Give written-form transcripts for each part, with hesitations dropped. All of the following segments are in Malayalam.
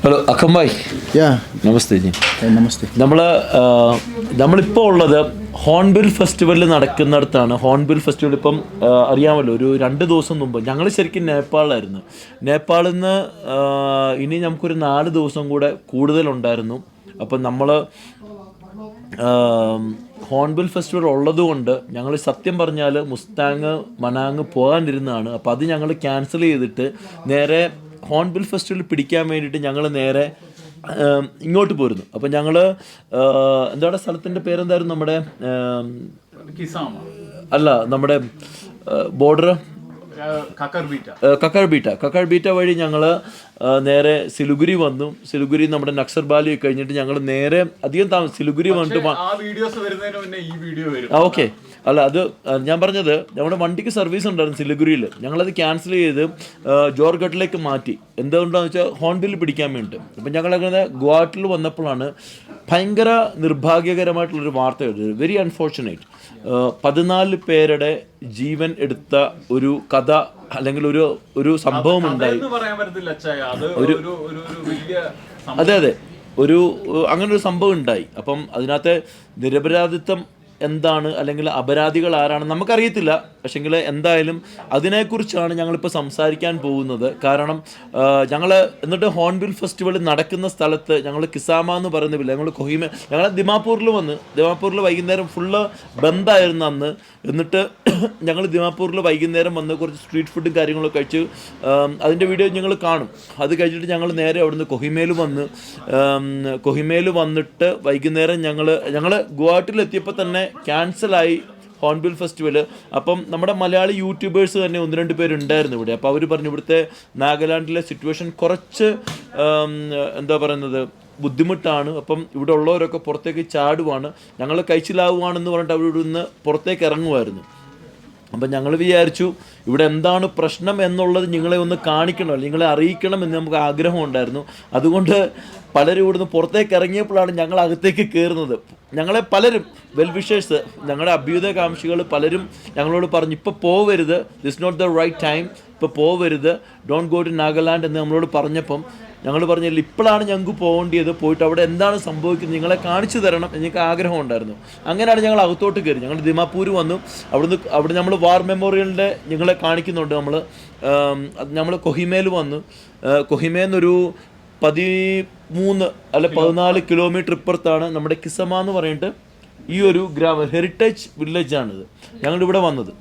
ഹലോ അക്കം ഭായ്. നമസ്തേ ജി. നമസ്തേ. നമ്മളിപ്പോൾ ഉള്ളത് ഹോൺബിൽ ഫെസ്റ്റിവൽ നടക്കുന്നിടത്താണ്. ഹോൺബിൽ ഫെസ്റ്റിവൽ ഇപ്പം അറിയാമല്ലോ, ഒരു 2 ദിവസം മുമ്പ് ഞങ്ങൾ ശരിക്കും നേപ്പാളിലായിരുന്നു. നേപ്പാളിൽ നിന്ന് ഇനി നമുക്കൊരു 4 ദിവസം കൂടെ കൂടുതലുണ്ടായിരുന്നു. അപ്പം നമ്മൾ ഹോൺബിൽ ഫെസ്റ്റിവൽ ഉള്ളതുകൊണ്ട് ഞങ്ങൾ സത്യം പറഞ്ഞാൽ മുസ്താങ് മനാങ് പോകാനിരുന്നതാണ്. അപ്പോൾ അത് ഞങ്ങൾ ക്യാൻസൽ ചെയ്തിട്ട് നേരെ ഹോൺബിൽ ഫെസ്റ്റിവൽ പിടിക്കാൻ വേണ്ടിയിട്ട് ഞങ്ങൾ നേരെ ഇങ്ങോട്ട് പോരുന്നു. അപ്പം ഞങ്ങൾ എന്താണ് സ്ഥലത്തിൻ്റെ പേരെന്തായിരുന്നു? നമ്മുടെ അല്ല, നമ്മുടെ ബോർഡർ കക്കർബീറ്റ വഴി ഞങ്ങൾ നേരെ സിലുഗുരി വന്നു. സിലുഗുരി നമ്മുടെ നക്സർബാലി കഴിഞ്ഞിട്ട് ഞങ്ങൾ നേരെ അധികം സിലുഗുരി വന്നിട്ട് ഓക്കെ. അല്ല, അത് ഞാൻ പറഞ്ഞത് നമ്മുടെ വണ്ടിക്ക് സർവീസ് ഉണ്ടായിരുന്നു സിലിഗുരിയിൽ. ഞങ്ങളത് ക്യാൻസൽ ചെയ്ത് ജോർഘട്ടിലേക്ക് മാറ്റി. എന്തുകൊണ്ടാണെന്ന് വെച്ചാൽ ഹോൺബിൽ പിടിക്കാൻ വേണ്ടിയിട്ട്. അപ്പം ഞങ്ങളങ്ങനെ ഗുവാഹട്ടിൽ വന്നപ്പോഴാണ് ഭയങ്കര നിർഭാഗ്യകരമായിട്ടുള്ളൊരു വാർത്ത എഴുതിയത്. Very unfortunate. 14 പേരുടെ ജീവൻ എടുത്ത ഒരു കഥ അല്ലെങ്കിൽ ഒരു സംഭവം ഉണ്ടായി. അതെ, അങ്ങനെ ഒരു സംഭവം ഉണ്ടായി. അപ്പം അതിനകത്തെ നിരപരാധിത്വം എന്താണ് അല്ലെങ്കിൽ അപരാധികൾ ആരാണ് നമുക്കറിയത്തില്ല. പക്ഷെങ്കിൽ എന്തായാലും അതിനെക്കുറിച്ചാണ് ഞങ്ങളിപ്പോൾ സംസാരിക്കാൻ പോകുന്നത്. കാരണം എന്നിട്ട് ഹോൺബിൽ ഫെസ്റ്റിവൽ നടക്കുന്ന സ്ഥലത്ത് ഞങ്ങൾ കിസാമ എന്ന് പറയുന്നില്ല, ഞങ്ങൾ കൊഹിമ, ഞങ്ങൾ ദിമാപൂരിൽ വൈകുന്നേരം ഫുള്ള് ബന്ധായിരുന്നു അന്ന്. എന്നിട്ട് ഞങ്ങൾ ദിമാപൂരിൽ വൈകുന്നേരം വന്ന് കുറച്ച് സ്ട്രീറ്റ് ഫുഡും കാര്യങ്ങളൊക്കെ കഴിച്ച് അതിൻ്റെ വീഡിയോ ഞങ്ങൾ കാണും. അത് കഴിച്ചിട്ട് ഞങ്ങൾ നേരെ അവിടുന്ന് കൊഹിമയിൽ വന്നിട്ട് വൈകുന്നേരം ഞങ്ങൾ ഗുവാഹട്ടിലെത്തിയപ്പോൾ തന്നെ ക്യാൻസലായി ഹോൺബിൽ ഫെസ്റ്റിവൽ. അപ്പം നമ്മുടെ മലയാളി യൂട്യൂബേഴ്സ് തന്നെ 1-2 പേരുണ്ടായിരുന്നു ഇവിടെ. അപ്പോൾ അവർ പറഞ്ഞു ഇവിടുത്തെ നാഗാലാൻഡിലെ സിറ്റുവേഷൻ കുറച്ച് എന്താ പറയുന്നത് ബുദ്ധിമുട്ടാണ്. അപ്പം ഇവിടെ ഉള്ളവരൊക്കെ പുറത്തേക്ക് ചാടുവാണ്, ഞങ്ങൾ കഴിച്ചിലാവുകയാണെന്ന് പറഞ്ഞിട്ട് അവിടെ നിന്ന് പുറത്തേക്ക് ഇറങ്ങുമായിരുന്നു. അപ്പം ഞങ്ങൾ വിചാരിച്ചു ഇവിടെ എന്താണ് പ്രശ്നം എന്നുള്ളത് നിങ്ങളെ ഒന്ന് കാണിക്കണം, അല്ലെങ്കിൽ നിങ്ങളെ അറിയിക്കണം എന്ന് നമുക്ക് ആഗ്രഹം ഉണ്ടായിരുന്നു. അതുകൊണ്ട് പലരും ഇവിടുന്ന് പുറത്തേക്ക് ഇറങ്ങിയപ്പോഴാണ് ഞങ്ങൾ അകത്തേക്ക് കയറുന്നത്. ഞങ്ങളെ പലരും വെൽവിഷേഴ്സ്, ഞങ്ങളുടെ അഭ്യുദയകാംക്ഷികൾ പലരും ഞങ്ങളോട് പറഞ്ഞു ഇപ്പോൾ പോവരുത്, this not the right time, ഇപ്പോൾ പോവരുത്, ഡോണ്ട് ഗോ ടു നാഗാലാൻഡ് എന്ന് നമ്മളോട് പറഞ്ഞപ്പം ഞങ്ങൾ പറഞ്ഞില്ല, ഇപ്പോഴാണ് ഞങ്ങൾക്ക് പോകേണ്ടത്, പോയിട്ട് അവിടെ എന്താണ് സംഭവിക്കുന്നത് നിങ്ങളെ കാണിച്ചു തരണം എനിക്ക് ആഗ്രഹം ഉണ്ടായിരുന്നു. അങ്ങനെയാണ് ഞങ്ങൾ അകത്തോട്ട് കയറി. ഞങ്ങൾ ദിമാപൂർ വന്നു. അവിടെ നമ്മൾ വാർ മെമ്മോറിയലിൻ്റെ ഞങ്ങളെ കാണിക്കുന്നുണ്ട്. നമ്മൾ കൊഹിമയിൽ വന്നു. കൊഹിമേന്നൊരു 14 കിലോമീറ്റർ ഇപ്പുറത്താണ് നമ്മുടെ കിസമ എന്ന് പറഞ്ഞിട്ട് ഈ ഒരു ഹെറിറ്റേജ് വില്ലേജാണിത്. ഞങ്ങളിവിടെ വന്നത്.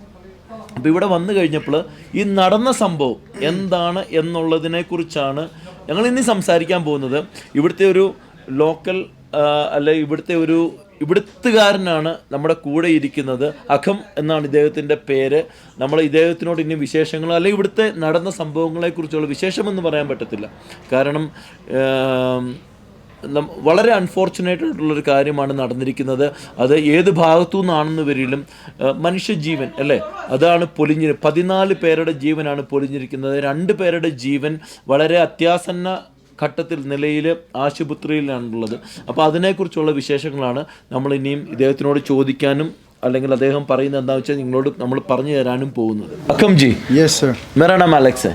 അപ്പോൾ ഇവിടെ വന്നു കഴിഞ്ഞപ്പോൾ ഈ നടന്ന സംഭവം എന്താണ് എന്നുള്ളതിനെക്കുറിച്ചാണ് ഞങ്ങൾ ഇനി സംസാരിക്കാൻ പോകുന്നത്. ഇവിടുത്തെ ഒരു ലോക്കൽ ഇവിടുത്തുകാരനാണ് നമ്മുടെ കൂടെ ഇരിക്കുന്നത്. അഖം എന്നാണ് ഇദ്ദേഹത്തിൻ്റെ പേര്. നമ്മൾ ഇദ്ദേഹത്തിനോട് ഇനി വിശേഷങ്ങൾ അല്ലെങ്കിൽ ഇവിടുത്തെ നടന്ന സംഭവങ്ങളെക്കുറിച്ചുള്ള വിശേഷമെന്ന് പറയാൻ പറ്റത്തില്ല. കാരണം വളരെ അൺഫോർച്ചുനേറ്റ് ആയിട്ടുള്ളൊരു കാര്യമാണ് നടന്നിരിക്കുന്നത്. അത് ഏത് ഭാഗത്തു നിന്നാണെന്ന് വരിലും മനുഷ്യജീവൻ അല്ലേ, അതാണ് 14 പേരുടെ ജീവനാണ് പൊലിഞ്ഞിരിക്കുന്നത്. 2 പേരുടെ ജീവൻ വളരെ അത്യാസന്ന നിലയിൽ ആശുപത്രിയിലാണുള്ളത്. അപ്പോൾ അതിനെക്കുറിച്ചുള്ള വിശേഷങ്ങളാണ് നമ്മൾ ഇനിയും ഇദ്ദേഹത്തിനോട് ചോദിക്കാനും അല്ലെങ്കിൽ അദ്ദേഹം പറയുന്നത് എന്താണെന്ന് വെച്ചാൽ നിങ്ങളോട് നമ്മൾ പറഞ്ഞു തരാനും പോകുന്നത്. അക്കം ജി. Yes sir. मेरा नाम एलेक्स है.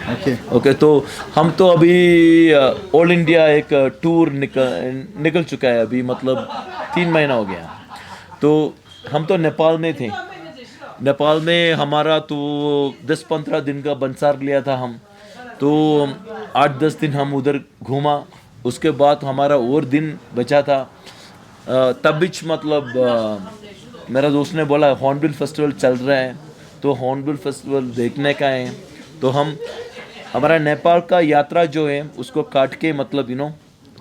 ओके तो हम तो अभी ऑल इंडिया एक टूर निकल चुका है अभी, मतलब 3 महीना हो गया. तो हम तो नेपाल में थे. नेपाल में हमारा तो 10-15 दिन का बंसार लिया था हम. तो 8-10 दिन हम उधर घूमा. उसके बाद हमारा और दिन बचा था. तब बीच मतलब मेरा दोस्त ने बोला हॉर्नबिल फेस्टिवल चल रहा है, तो हॉर्नबिल फेस्टिवल देखने का है. तो हमारा नेपाल का यात्रा जो है उसको काट के मतलब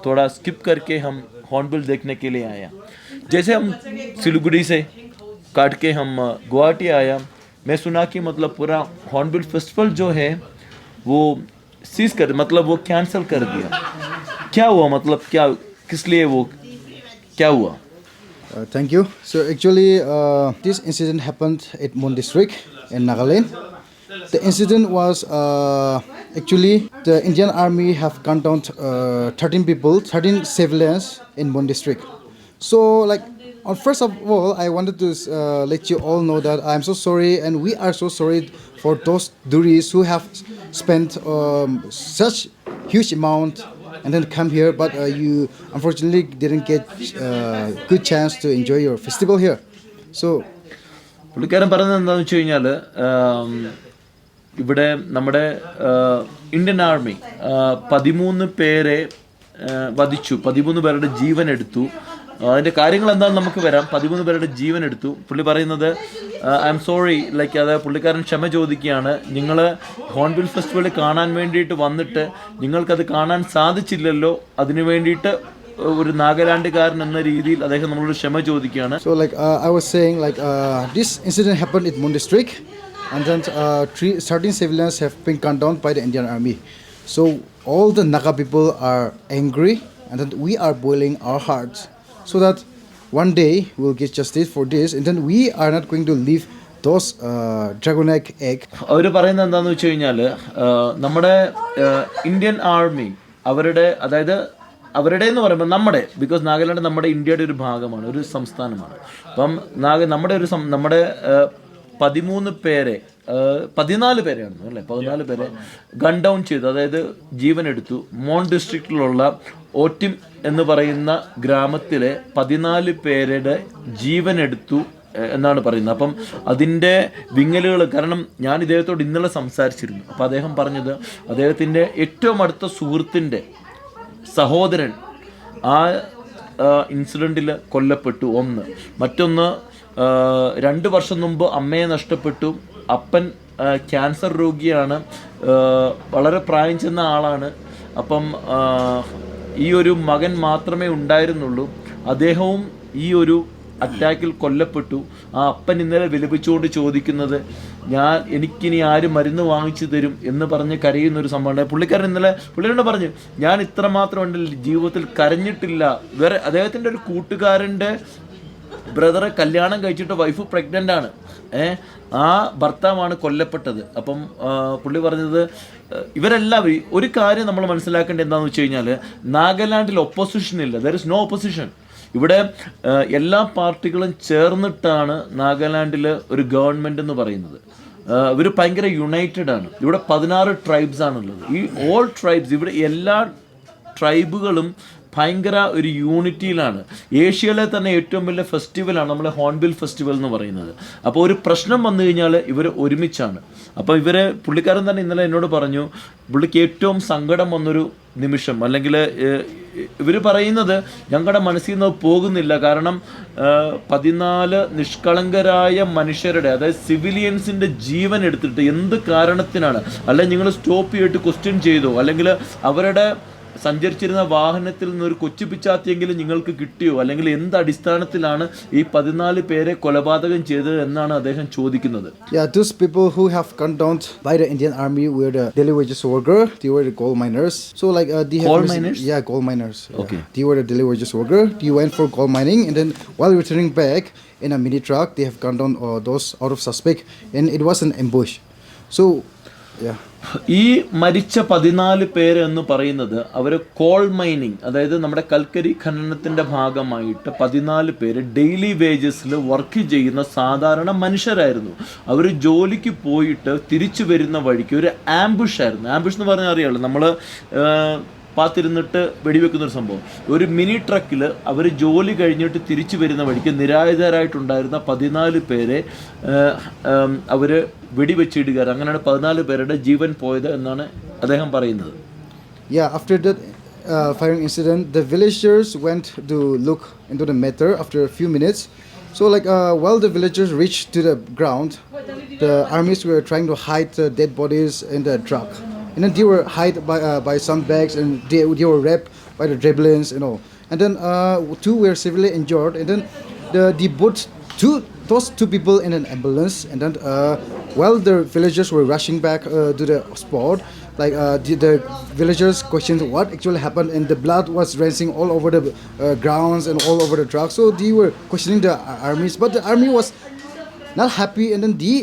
थोड़ा स्किप करके हम हॉर्नबिल देखने के लिए आया. जैसे हम सिलीगुड़ी से काट के हम गुवाहाटी आया, मैं सुना कि मतलब पूरा हॉर्नबिल फेस्टिवल जो है वो सीज कर मतलब वो कैंसिल कर दिया. क्या हुआ, मतलब किस लिए वो क्या हुआ? Thank you. So actually this incident happened at Mon district in Nagaland. The incident was actually the Indian Army have gunned down 13 civilians in Mon district. So first of all, I wanted to let you all know that I am so sorry and we are so sorry for those Duris who have spent such huge amount and then come here, but you unfortunately didn't get good chance to enjoy your festival here. So പുള്ളിക്കാരൻ പറയുന്നത് എന്താണെന്ന് വെച്ച് കഴിഞ്ഞാൽ ഇവിടെ നമ്മുടെ ഇന്ത്യൻ ആർമി 13 പേരെ വധിച്ചു, 13 പേരുടെ ജീവൻ എടുത്തു. അതിൻ്റെ കാര്യങ്ങൾ എന്താണെന്ന് നമുക്ക് വരാം. 13 പേരുടെ ജീവൻ എടുത്തു. പുള്ളി പറയുന്നത് ഐ എം സോറി, ലൈക്ക് അതായത് പുള്ളിക്കാരൻ ക്ഷമ ചോദിക്കുകയാണ്. നിങ്ങൾ ഹോൺബിൽ ഫെസ്റ്റിവൽ കാണാൻ വേണ്ടിയിട്ട് വന്നിട്ട് നിങ്ങൾക്കത് കാണാൻ സാധിച്ചില്ലല്ലോ, അതിനു വേണ്ടിയിട്ട് ഒരു നാഗാലാൻഡുകാരൻ എന്ന രീതിയിൽ അദ്ദേഹം നമ്മളോട് ക്ഷമ ചോദിക്കുകയാണ്. So like I was saying, like this incident happened in Mon District, and then 13 civilians have been gunned down by the Indian Army. So all the Naga people are angry, and then we are boiling our hearts so that one day we'll get justice for this, and then we are not going to leave those dragon egg. അവർ പറയുന്നത് എന്താണെന്ന് വെച്ച് കഴിഞ്ഞാൽ നമ്മുടെ ഇന്ത്യൻ ആർമി അവരുടെ എന്ന് പറയുമ്പോൾ നമ്മുടെ, ബിക്കോസ് നാഗാലാൻഡ് നമ്മുടെ ഇന്ത്യയുടെ ഒരു ഭാഗമാണ്, ഒരു സംസ്ഥാനമാണ്. അപ്പം നമ്മുടെ 13 പേരെ 14 പേരെയാണ് അല്ലേ 14 പേരെ ഗൺ ഡൗൺ ചെയ്തു, അതായത് ജീവനെടുത്തു. മോൺ ഡിസ്ട്രിക്റ്റിലുള്ള ഓറ്റിം എന്ന് പറയുന്ന ഗ്രാമത്തിലെ 14 പേരുടെ ജീവനെടുത്തു എന്നാണ് പറയുന്നത്. അപ്പം അതിൻ്റെ വിങ്ങലുകൾ, കാരണം ഞാൻ ഇദ്ദേഹത്തോട് ഇന്നലെ സംസാരിച്ചിരുന്നു. അപ്പോൾ അദ്ദേഹം പറഞ്ഞത് അദ്ദേഹത്തിൻ്റെ ഏറ്റവും അടുത്ത സുഹൃത്തിൻ്റെ സഹോദരൻ ആ ഇൻസിഡൻറ്റിൽ കൊല്ലപ്പെട്ടു. ഒന്ന്, മറ്റൊന്ന് 2 വർഷം മുമ്പ് അമ്മയെ നഷ്ടപ്പെട്ടു. അപ്പൻ ക്യാൻസർ രോഗിയാണ്, വളരെ പ്രായം ചെന്ന ആളാണ്. അപ്പം ഈ ഒരു മകൻ മാത്രമേ ഉണ്ടായിരുന്നുള്ളൂ. അദ്ദേഹവും ഈ ഒരു അറ്റാക്കിൽ കൊല്ലപ്പെട്ടു. ആ അപ്പൻ ഇന്നലെ വിലപിച്ചുകൊണ്ട് ചോദിക്കുന്നത് എനിക്കിനി ആര് മരുന്ന് വാങ്ങിച്ചു തരും എന്ന് പറഞ്ഞ് കരയുന്നൊരു സംഭവമാണ്. പുള്ളിക്കാരനോട് പറഞ്ഞു, ഞാൻ ഇത്രമാത്രം എൻ്റെ ജീവിതത്തിൽ കരഞ്ഞിട്ടില്ല. വേറെ അദ്ദേഹത്തിൻ്റെ ഒരു കൂട്ടുകാരൻ്റെ ബ്രദറെ കല്യാണം കഴിച്ചിട്ട് വൈഫ് പ്രഗ്നൻ്റ് ആണ്, ആ ഭർത്താവാണ് കൊല്ലപ്പെട്ടത്. അപ്പം പുള്ളി പറഞ്ഞത് ഇവരെല്ലാവരും ഒരു കാര്യം നമ്മൾ മനസ്സിലാക്കേണ്ടത് എന്താണെന്ന് വെച്ച് കഴിഞ്ഞാൽ നാഗാലാൻഡിൽ ഒപ്പോസിഷൻ ഇല്ല, ദർ ഇസ് നോ ഒപ്പോസിഷൻ. ഇവിടെ എല്ലാ പാർട്ടികളും ചേർന്നിട്ടാണ് നാഗാലാൻഡിൽ ഒരു ഗവൺമെൻറ് എന്ന് പറയുന്നത്. ഇവർ ഭയങ്കര യുണൈറ്റഡ് ആണ്. ഇവിടെ 16 ട്രൈബ്സ് ആണുള്ളത്. ഈ ഓൾ ട്രൈബ്സ്, ഇവിടെ എല്ലാ ട്രൈബുകളും ഭയങ്കര ഒരു യൂണിറ്റിയിലാണ്. ഏഷ്യയിലെ തന്നെ ഏറ്റവും വലിയ ഫെസ്റ്റിവലാണ് നമ്മളെ ഹോൺബിൽ ഫെസ്റ്റിവൽ എന്ന് പറയുന്നത്. അപ്പോൾ ഒരു പ്രശ്നം വന്നു കഴിഞ്ഞാൽ ഇവർ ഒരുമിച്ചാണ്. അപ്പോൾ പുള്ളിക്കാരൻ തന്നെ ഇന്നലെ എന്നോട് പറഞ്ഞു, പുള്ളിക്ക് ഏറ്റവും സങ്കടം വന്നൊരു നിമിഷം, അല്ലെങ്കിൽ ഇവർ പറയുന്നത് ഞങ്ങളുടെ മനസ്സിൽ നിന്ന് പോകുന്നില്ല. കാരണം 14 നിഷ്കളങ്കരായ മനുഷ്യരുടെ, അതായത് സിവിലിയൻസിൻ്റെ ജീവൻ എടുത്തിട്ട് എന്ത് കാരണത്തിനാണ്, അല്ലെങ്കിൽ നിങ്ങൾ സ്റ്റോപ്പ് ചെയ്തിട്ട് ക്വസ്റ്റ്യൻ ചെയ്തോ, അല്ലെങ്കിൽ അവരുടെ സഞ്ചരിച്ചിരുന്ന വാഹനത്തിൽ നിന്ന് ഒരു കൊച്ചു പിച്ചാത്തിയെങ്കിലും നിങ്ങൾക്ക് കിട്ടിയോ, അല്ലെങ്കിൽ എന്ത് അടിസ്ഥാനത്തിലാണ് ഈ 14 പേരെ കൊലപാതകം ചെയ്തത് എന്നാണ് അദ്ദേഹം ചോദിക്കുന്നത്. Yeah, those people who have gunned down by the Indian Army were the daily wages worker. They were the coal miners. So like they have coal miners? Yeah, coal miners. Okay. They were the daily wages worker. They went for coal mining, and then while returning back in a mini truck, they have gunned down those out of suspect, and it was an ambush. So yeah. ഈ മരിച്ച 14 പേര് എന്ന് പറയുന്നത് അവർ കോൾ മൈനിങ്, അതായത് നമ്മുടെ കൽക്കരി ഖനനത്തിൻ്റെ ഭാഗമായിട്ട് 14 പേര് ഡെയിലി വേജസിൽ വർക്ക് ചെയ്യുന്ന സാധാരണ മനുഷ്യരായിരുന്നു. അവർ ജോലിക്ക് പോയിട്ട് തിരിച്ചു വരുന്ന വഴിക്ക് ഒരു ആംബുഷ് ആയിരുന്നു. ആംബുഷ് എന്ന് പറഞ്ഞാൽ അറിയാമല്ലോ, നമ്മൾ പാത്തിരുന്നിട്ട് വെടിവെക്കുന്നൊരു സംഭവം. ഒരു മിനി ട്രക്കിൽ അവർ ജോലി കഴിഞ്ഞിട്ട് തിരിച്ചു വരുന്ന വഴിക്ക് നിരായുധരായിട്ടുണ്ടായിരുന്ന 14 പേരെ അവർ വെടിവെച്ചിടുകയാണ്. അങ്ങനെയാണ് 14 പേരുടെ ജീവൻ പോയത് എന്നാണ് അദ്ദേഹം പറയുന്നത്. Yeah, after that firing incident, the villagers went to look into the matter after a few minutes. So like while the villagers reached to the ground, the armies were trying to hide the dead bodies in the truck. And then they were hid by some bags, and they were wrapped by the javelins, you know. And then 2 were severely injured. And then they put those 2 people in an ambulance. And then while the villagers were rushing back to the spot, like the villagers questioned what actually happened, and the blood was raining all over the grounds and all over the truck. So they were questioning the armies, but the army was not happy. And then they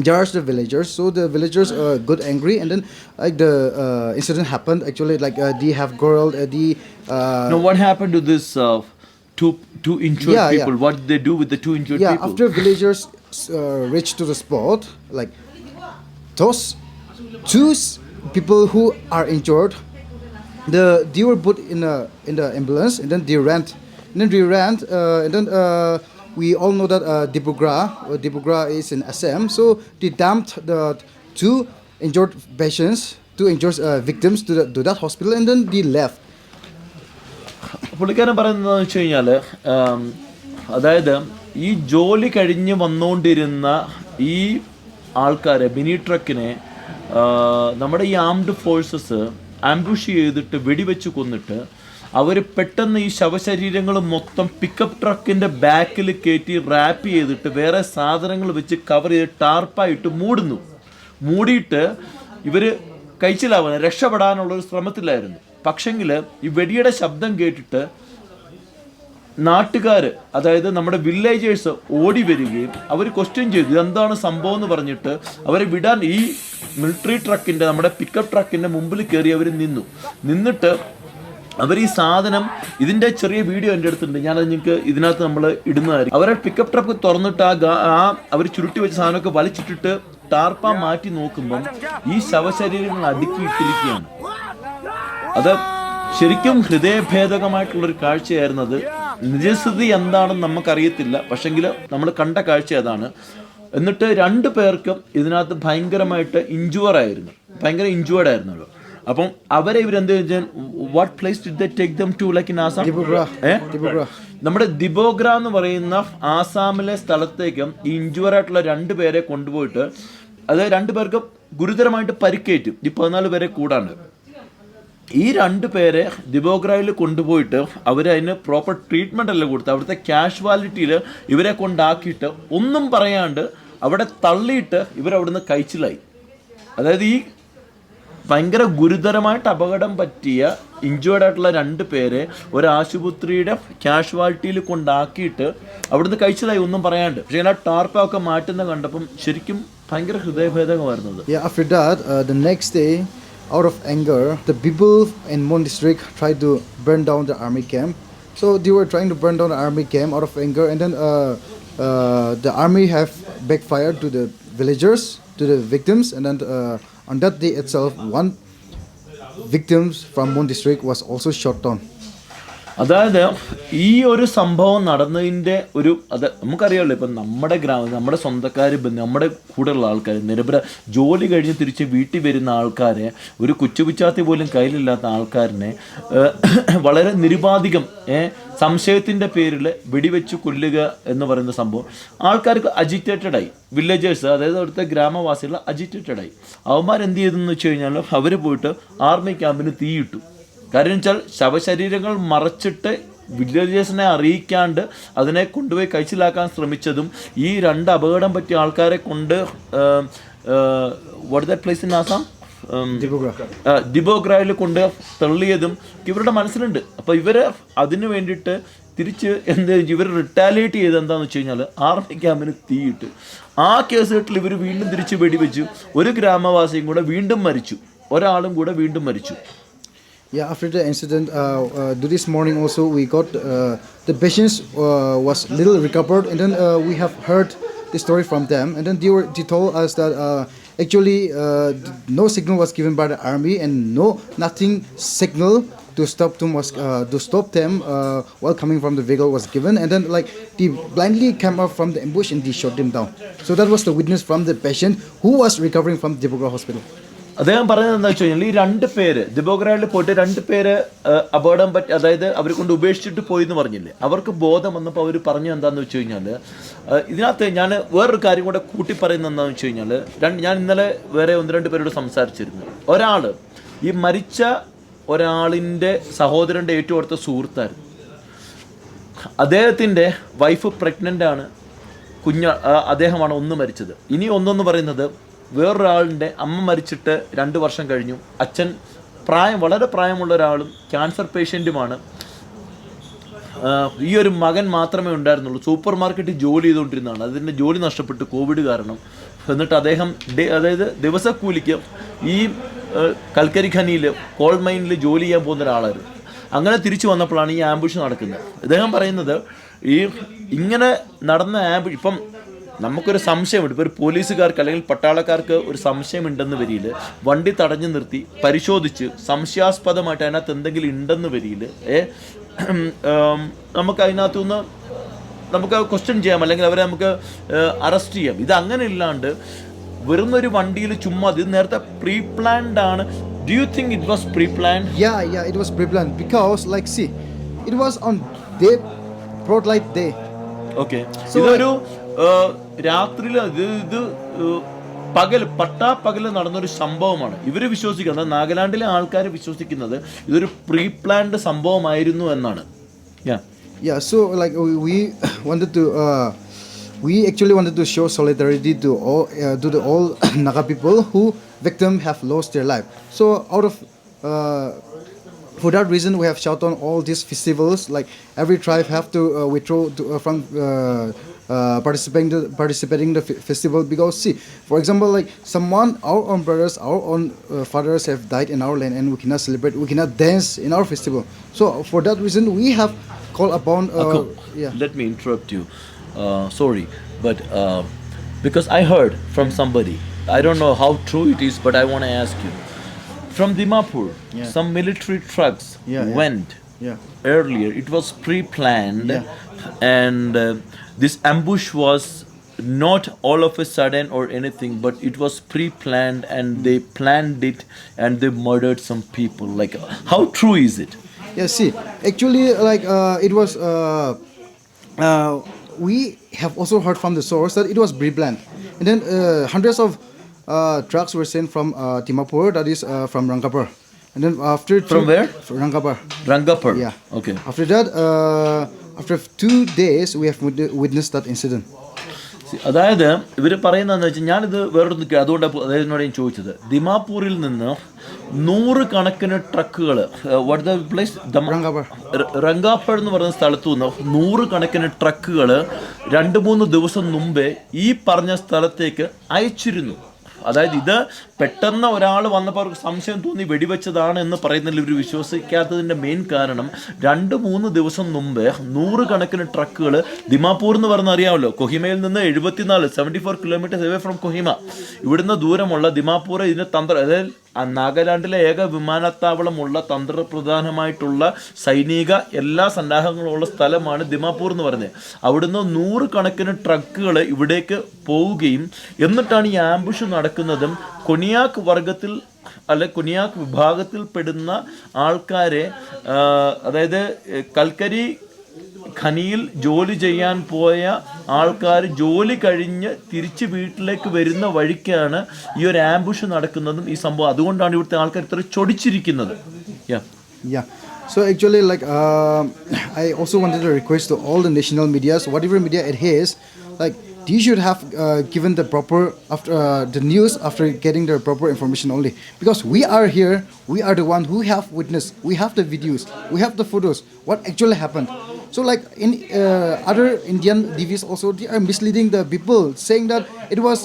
judged the villagers. So the villagers got angry, and then like the incident happened. Actually, like they have quarreled. Now, what happened to this two injured people? Yeah. What did they do with the 2 injured people? Yeah, after villagers reached to the spot, like those 2 people who are injured, they were put in the ambulance, and then they ran, and then we all know that Dibugra is in Assam, so they dumped the two injured patients, two injured victims to that hospital, and then they left. പുള്ളിക്കാരൻ പറയുന്നതെന്ന് വെച്ച് കഴിഞ്ഞാൽ, അതായത് ഈ ജോലി കഴിഞ്ഞ് വന്നുകൊണ്ടിരുന്ന ഈ ആൾക്കാരെ, മിനി ട്രക്കിനെ നമ്മുടെ ഈ ആംഡ് ഫോഴ്സസ് ആംബുഷ് ചെയ്തിട്ട് വെടിവെച്ച് കൊന്നിട്ട് അവർ പെട്ടെന്ന് ഈ ശവശരീരങ്ങൾ മൊത്തം പിക്കപ്പ് ട്രക്കിൻ്റെ ബാക്കിൽ കയറ്റി റാപ്പ് ചെയ്തിട്ട് വേറെ സാധനങ്ങൾ വെച്ച് കവർ ചെയ്ത് ടാർപ്പായിട്ട് മൂടിയിട്ട് ഇവർ കഴിച്ചിലാവാൻ രക്ഷപ്പെടാനുള്ളൊരു ശ്രമത്തിലായിരുന്നു. പക്ഷെങ്കിൽ ഈ വെടിയുടെ ശബ്ദം കേട്ടിട്ട് നാട്ടുകാർ, അതായത് നമ്മുടെ വില്ലേജേഴ്സ് ഓടി വരികയും അവർ ക്വസ്റ്റ്യൻ ചെയ്തു ഇതെന്താണ് സംഭവം എന്ന് പറഞ്ഞിട്ട് അവരെ വിടാൻ ഈ മിലിറ്ററി ട്രക്കിൻ്റെ, നമ്മുടെ പിക്കപ്പ് ട്രക്കിൻ്റെ മുമ്പിൽ കയറി അവർ നിന്നിട്ട് അവർ ഈ സാധനം, ഇതിൻ്റെ ചെറിയ വീഡിയോ എൻ്റെ അടുത്തുണ്ട്, ഞാനത് നിങ്ങൾക്ക് ഇതിനകത്ത് നമ്മൾ ഇടുന്നതായിരിക്കും. അവരെ പിക്കപ്പ് ട്രക്ക് തുറന്നിട്ട് അവർ ചുരുട്ടി വെച്ച സാധനമൊക്കെ വലിച്ചിട്ടിട്ട് ടാർപ്പ മാറ്റി നോക്കുമ്പം ഈ ശവശരീരങ്ങൾ അടുക്കിയിട്ടിരിക്കുകയാണ്. അത് ശരിക്കും ഹൃദയഭേദകമായിട്ടുള്ളൊരു കാഴ്ചയായിരുന്നത്. നിജസ്ഥിതി എന്താണെന്ന് നമുക്കറിയത്തില്ല, പക്ഷെങ്കിൽ നമ്മൾ കണ്ട കാഴ്ച അതാണ്. എന്നിട്ട് 2 പേർക്കും ഇതിനകത്ത് ഭയങ്കരമായിട്ട് ഇഞ്ചുവേർഡ് ആയിരുന്നു. അപ്പം അവരെ ഇവരെന്ത് വെച്ചാൽ, what place did they take them to, like in Assam, നമ്മുടെ ദിബോഗ്ര എന്ന് പറയുന്ന ആസാമിലെ സ്ഥലത്തേക്ക് ഈ ഇഞ്ചുവേർഡ് ആയിട്ടുള്ള 2 പേരെ കൊണ്ടുപോയിട്ട്, അത് 2 പേർക്കും ഗുരുതരമായിട്ട് പരിക്കേറ്റും, ഈ 14 പേരെ കൂടാണ്ട്. ഈ 2 പേരെ ദിബോഗ്രയിൽ കൊണ്ടുപോയിട്ട് അവരതിന് പ്രോപ്പർ ട്രീറ്റ്മെൻ്റ് അല്ല കൊടുത്ത്, അവിടുത്തെ കാഷ്വാലിറ്റിയിൽ ഇവരെ കൊണ്ടാക്കിയിട്ട് ഒന്നും പറയാണ്ട് അവിടെ തള്ളിയിട്ട് ഇവരവിടുന്ന് കഴിച്ചിലായി. അതായത് ഈ ഭയങ്കര ഗുരുതരമായിട്ട് അപകടം പറ്റിയ ഇഞ്ചേർഡ് ആയിട്ടുള്ള 2 പേരെ ഒരു ആശുപത്രിയുടെ കാഷ്വാലിറ്റിയിൽ കൊണ്ടാക്കിയിട്ട് അവിടുന്ന് കഴിച്ചതായി ഒന്നും പറയാണ്ട്. പക്ഷേ ആ ടാർപ്പൊക്കെ മാറ്റുന്ന കണ്ടപ്പം ശരിക്കും ഭയങ്കര ഹൃദയഭേദകമായിരുന്നത്. After that, the next day, out of anger, the people in Mon district tried to burn down the army camp. So they were trying to burn down the army camp out of anger, and then the army have backfired to the villagers, to the victims, and then on that day itself, one victims from Mon district was also shot down. അതായത് ഈ ഒരു സംഭവം നടന്നതിൻ്റെ അത് നമുക്കറിയാമല്ലോ. ഇപ്പം നമ്മുടെ സ്വന്തക്കാർ, നമ്മുടെ കൂടെയുള്ള ആൾക്കാർ, ജോലി കഴിഞ്ഞ് തിരിച്ച് വീട്ടിൽ വരുന്ന ആൾക്കാരെ, ഒരു കൊച്ചുപിച്ചാത്തി പോലും കയ്യിലില്ലാത്ത ആൾക്കാരനെ വളരെ നിരുപാധികം സംശയത്തിൻ്റെ പേരിൽ വെടിവെച്ച് കൊല്ലുക എന്ന് പറയുന്ന സംഭവം ആൾക്കാർക്ക് അജിറ്റേറ്റഡായി. വില്ലേജേഴ്സ്, അതായത് അവിടുത്തെ ഗ്രാമവാസികൾ അജിറ്റേറ്റഡായി. അവന്മാരെന്ത് ചെയ്തെന്ന് വെച്ച് കഴിഞ്ഞാൽ അവർ പോയിട്ട് ആർമി ക്യാമ്പിന് തീയിട്ടു. കാര്യം വെച്ചാൽ ശവശരീരങ്ങൾ മറച്ചിട്ട് വില്ലേജേഴ്സിനെ അറിയിക്കാണ്ട് അതിനെ കൊണ്ടുപോയി കഴിച്ചിലാക്കാൻ ശ്രമിച്ചതും, ഈ 2 അപകടം പറ്റിയ ആൾക്കാരെ കൊണ്ട് what that place in Assam, ദിബോഗ്രയിൽ കൊണ്ട് തള്ളിയതും ഇവരുടെ മനസ്സിലുണ്ട്. അപ്പോൾ ഇവർ അതിന് വേണ്ടിയിട്ട് തിരിച്ച് ഇവർ റിട്ടാലിയേറ്റ് ചെയ്ത് എന്താണെന്ന് വെച്ച് കഴിഞ്ഞാൽ ആർമി ക്യാമ്പിന് തീയിട്ട് ആ കേസ് കെട്ടിൽ ഇവർ വീണ്ടും തിരിച്ച് വെടിവെച്ചു. ഒരു ഗ്രാമവാസിയും കൂടെ വീണ്ടും മരിച്ചു, ഒരാളും കൂടെ വീണ്ടും മരിച്ചു. After the incident, this morning also we got the patients was little recovered, and then we have heard the story from them, and then they told us that actually no signal was given by the army, and nothing signal to stop them while coming from the vehicle was given, and then like they blindly came up from the ambush and they shot them down. So that was the witness from the patient who was recovering from Dibogra hospital. അദ്ദേഹം പറയുന്നത് എന്താ വെച്ച് കഴിഞ്ഞാൽ, ഈ 2 പേര് ദിബോഗ്രയിൽ പോയിട്ട് 2 പേര് അപകടം പറ്റി, അതായത് അവരെ കൊണ്ട് ഉപേക്ഷിച്ചിട്ട് പോയി എന്ന് പറഞ്ഞില്ലേ, അവർക്ക് ബോധം വന്നപ്പോൾ അവർ പറഞ്ഞു എന്താണെന്ന് വെച്ച് കഴിഞ്ഞാൽ, ഇതിനകത്ത് ഞാൻ വേറൊരു കാര്യം കൂടെ കൂട്ടി പറയുന്നത് എന്താണെന്ന് വെച്ച് കഴിഞ്ഞാൽ, ഞാൻ ഇന്നലെ വേറെ 1-2 പേരോട് സംസാരിച്ചിരുന്നു. ഒരാൾ, ഈ മരിച്ച ഒരാളിൻ്റെ സഹോദരൻ്റെ ഏറ്റവും അടുത്ത സുഹൃത്തായിരുന്നു. അദ്ദേഹത്തിൻ്റെ വൈഫ് പ്രഗ്നൻ്റ് ആണ്, അദ്ദേഹമാണ് ഒന്ന് മരിച്ചത്. ഇനി ഒന്നെന്ന് പറയുന്നത്, വേറൊരാളിൻ്റെ അമ്മ മരിച്ചിട്ട് 2 വർഷം കഴിഞ്ഞു. അച്ഛൻ വളരെ പ്രായമുള്ള ഒരാളും ക്യാൻസർ പേഷ്യൻറ്റുമാണ്. ഈ ഒരു മകൻ മാത്രമേ ഉണ്ടായിരുന്നുള്ളൂ. സൂപ്പർ മാർക്കറ്റിൽ ജോലി ചെയ്തുകൊണ്ടിരുന്നതാണ്. അതിൻ്റെ ജോലി നഷ്ടപ്പെട്ടു കോവിഡ് കാരണം. എന്നിട്ട് അദ്ദേഹം അതായത് ദിവസക്കൂലിക്ക് ഈ കൽക്കരി ഖനിയിൽ, കോൾ മൈനിൽ ജോലി ചെയ്യാൻ പോകുന്ന ഒരാളായിരുന്നു. അങ്ങനെ തിരിച്ചു വന്നപ്പോഴാണ് ഈ ആംബുഷ് നടക്കുന്നത്. അദ്ദേഹം പറയുന്നത്, ഇങ്ങനെ നടന്ന ഇപ്പം നമുക്കൊരു സംശയമുണ്ട്. ഇപ്പോൾ ഒരു പോലീസുകാർക്ക് അല്ലെങ്കിൽ പട്ടാളക്കാർക്ക് ഒരു സംശയമുണ്ടെന്ന് വരിയിൽ വണ്ടി തടഞ്ഞു നിർത്തി പരിശോധിച്ച് സംശയാസ്പദമായിട്ട് അതിനകത്ത് എന്തെങ്കിലും ഉണ്ടെന്ന് വരിയിൽ നമുക്ക് അതിനകത്തുനിന്ന് നമുക്ക് ക്വസ്റ്റ്യൻ ചെയ്യാം, അല്ലെങ്കിൽ അവരെ നമുക്ക് അറസ്റ്റ് ചെയ്യാം. ഇത് അങ്ങനെ ഇല്ലാണ്ട് വെറും ഒരു വണ്ടിയിൽ ചുമ്മാ ഇത് നേരത്തെ പ്രീ പ്ലാൻഡ് ആണ്. Do you think it was pre planned? Yeah, it was pre-planned because, like, see, it was on day, broad light day. Okay, ഇതൊരു രാത്രിയിൽ ഇത് പകല് നടന്നൊരു സംഭവമാണ്. ഇവര് വിശ്വസിക്കുന്നത്, നാഗാലാൻഡിലെ ആൾക്കാർ വിശ്വസിക്കുന്നത് ഇതൊരു പ്രീ പ്ലാൻഡ് സംഭവമായിരുന്നു എന്നാണ്. Yeah, so like we wanted to we actually wanted to show solidarity to all Naga people who victim have lost their life. So out of for that reason we have shut down all these festivals. Like every tribe have to withdraw from participating the festival, because see, for example, like someone, our own brothers, our own fathers have died in our land, and we cannot celebrate, we cannot dance in our festival. So for that reason we have called upon Let me interrupt you. Sorry, but because I heard from somebody, I don't know how true it is, but I want to ask you. From Dimapur, some military trucks went earlier. It was pre-planned, and this ambush was not all of a sudden or anything, but it was pre-planned, and they planned it and they murdered some people. Like, how true is it? Yeah, see, actually, like it was. We have also heard from the source that it was pre-planned, and then hundreds of trucks were sent from Dimapur, that is from Rangapur, and then after From where? From Rangapur. Rangapur. Yeah. Okay. After that, after 2 days, we have witnessed that incident. അതായത് ഇവർ പറയുന്നതെന്ന് വെച്ചാൽ, ഞാനിത് വേറൊരു അതുകൊണ്ടാണ് അദ്ദേഹത്തിനോട് ഞാൻ ചോദിച്ചത്. ദിമാപൂരിൽ നിന്ന് 100 കണക്കിന് ട്രക്കുകൾ, വാട്ട് ദ പ്ലേസ്, റംഗാപ്പർ എന്ന് പറയുന്ന സ്ഥലത്തു നിന്ന് 100 കണക്കിന് ട്രക്കുകൾ 2-3 ദിവസം മുമ്പേ ഈ പറഞ്ഞ സ്ഥലത്തേക്ക് അയച്ചിരുന്നു. അതായത് ഇത് പെട്ടെന്ന് ഒരാൾ വന്നപ്പോൾ അവർക്ക് സംശയം തോന്നി വെടിവെച്ചതാണ് എന്ന് പറയുന്നതിൽ ഇവർ വിശ്വസിക്കാത്തതിൻ്റെ മെയിൻ കാരണം 2-3 ദിവസം മുമ്പ് 100 കണക്കിന് ട്രക്കുകൾ ദിമാപൂർ എന്ന് പറഞ്ഞാൽ അറിയാമല്ലോ, കൊഹിമയിൽ നിന്ന് 74 കിലോമീറ്റേഴ്സ് അവേ ഫ്രം കൊഹിമ, ഇവിടുന്ന് ദൂരമുള്ള ദിമാപൂർ ഇതിന് അതായത് നാഗാലാൻഡിലെ ഏക വിമാനത്താവളമുള്ള തന്ത്രപ്രധാനമായിട്ടുള്ള സൈനിക എല്ലാ സന്നാഹങ്ങളുള്ള സ്ഥലമാണ് ദിമാപൂർ എന്ന് പറയുന്നത്. അവിടുന്ന് 100 കണക്കിന് ട്രക്കുകൾ ഇവിടേക്ക് പോവുകയും എന്നിട്ടാണ് ഈ ആംബുഷ് നടക്കുന്നതും. കൊണിയാക്ക് വർഗത്തിൽ കൊണിയാക്ക് വിഭാഗത്തിൽ പെടുന്ന ആൾക്കാരെ, അതായത് കൽക്കരി ഖനിയിൽ ജോലി ചെയ്യാൻ പോയ ആൾക്കാർ ജോലി കഴിഞ്ഞ് തിരിച്ച് വീട്ടിലേക്ക് വരുന്ന വഴിക്കാണ് ഈ ഒരു ആംബുഷ് നടക്കുന്നതും ഈ സംഭവം. അതുകൊണ്ടാണ് ഇവിടുത്തെ ആൾക്കാർ ഇത്ര ചൊടിച്ചിരിക്കുന്നത്. Yeah. So actually, like I also wanted to request to all the national medias, whatever media it is, like they should have given the proper after the news after getting the proper information only, because we are here, we are the one who have witnessed, we have the videos, we have the photos, what actually happened. So like in other Indian TVs also, they are misleading the people, saying that it was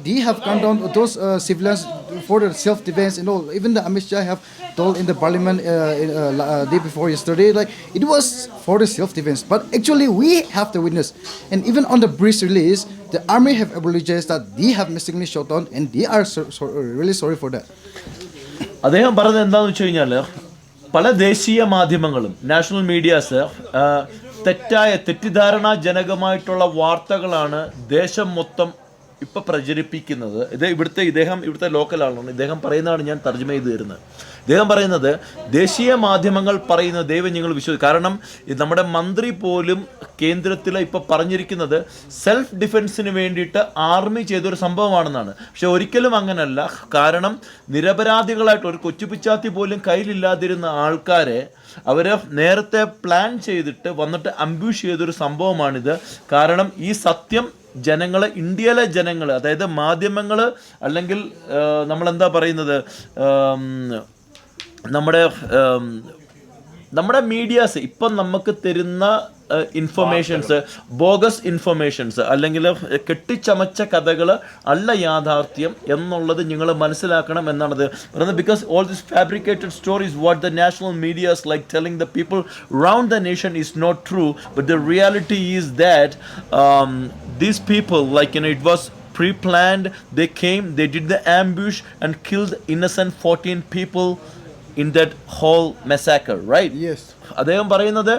they have come down those civilians for the self-defense and all. Even the Amit Shah have told in the parliament day before yesterday, like it was for the self-defense. But actually we have the witness, and even on the press release, the army have apologized that they have mistakenly shot down, and they are really sorry for that. അദ്ദേഹം പറഞ്ഞത് എന്താണെന്ന് വെച്ച് കഴിഞ്ഞാൽ, പല ദേശീയ മാധ്യമങ്ങളും നാഷണൽ മീഡിയാസ് തെറ്റിദ്ധാരണാജനകമായിട്ടുള്ള വാർത്തകളാണ് ദേശം മൊത്തം ഇപ്പം പ്രചരിപ്പിക്കുന്നത്. ഇവിടുത്തെ ലോക്കലാണ്, ഇദ്ദേഹം പറയുന്നതാണ് ഞാൻ തർജ്ജമ ചെയ്ത് തരുന്നത്. ഇദ്ദേഹം പറയുന്നത് ദേശീയ മാധ്യമങ്ങൾ പറയുന്നത് ദൈവം നിങ്ങൾ വിശ്വസിക്കും. കാരണം നമ്മുടെ മന്ത്രി പോലും കേന്ദ്രത്തിൽ ഇപ്പം പറഞ്ഞിരിക്കുന്നത് സെൽഫ് ഡിഫെൻസിന് വേണ്ടിയിട്ട് ആർമി ചെയ്തൊരു സംഭവമാണെന്നാണ്. പക്ഷെ ഒരിക്കലും അങ്ങനല്ല. കാരണം നിരപരാധികളായിട്ട് ഒരു കൊച്ചുപിച്ചാത്തി പോലും കയ്യിലില്ലാതിരുന്ന ആൾക്കാരെ അവർ നേരത്തെ പ്ലാൻ ചെയ്തിട്ട് വന്നിട്ട് അംബ്യൂഷ് ചെയ്തൊരു സംഭവമാണിത്. കാരണം ഈ സത്യം ജനങ്ങൾ, ഇന്ത്യയിലെ ജനങ്ങൾ, അതായത് മാധ്യമങ്ങൾ അല്ലെങ്കിൽ നമ്മളെന്താ പറയുന്നത്, നമ്മുടെ മീഡിയാസ് ഇപ്പം നമുക്ക് തരുന്ന ഇൻഫർമേഷൻസ്, ബോഗസ് ഇൻഫർമേഷൻസ്, അല്ലെങ്കിൽ കെട്ടിച്ചമച്ച കഥകൾ അല്ല യാഥാർത്ഥ്യം എന്നുള്ളത് നിങ്ങൾ മനസ്സിലാക്കണം എന്നാണത് പറയുന്നത്. Because all this fabricated stories what the national medias like telling the people around the nation is not true, but the reality is that these people, like, it was pre-planned. They came, they did the ambush and killed innocent 14 people in that whole massacre, right? Yes. അദ്ദേഹം പറയുന്നത്,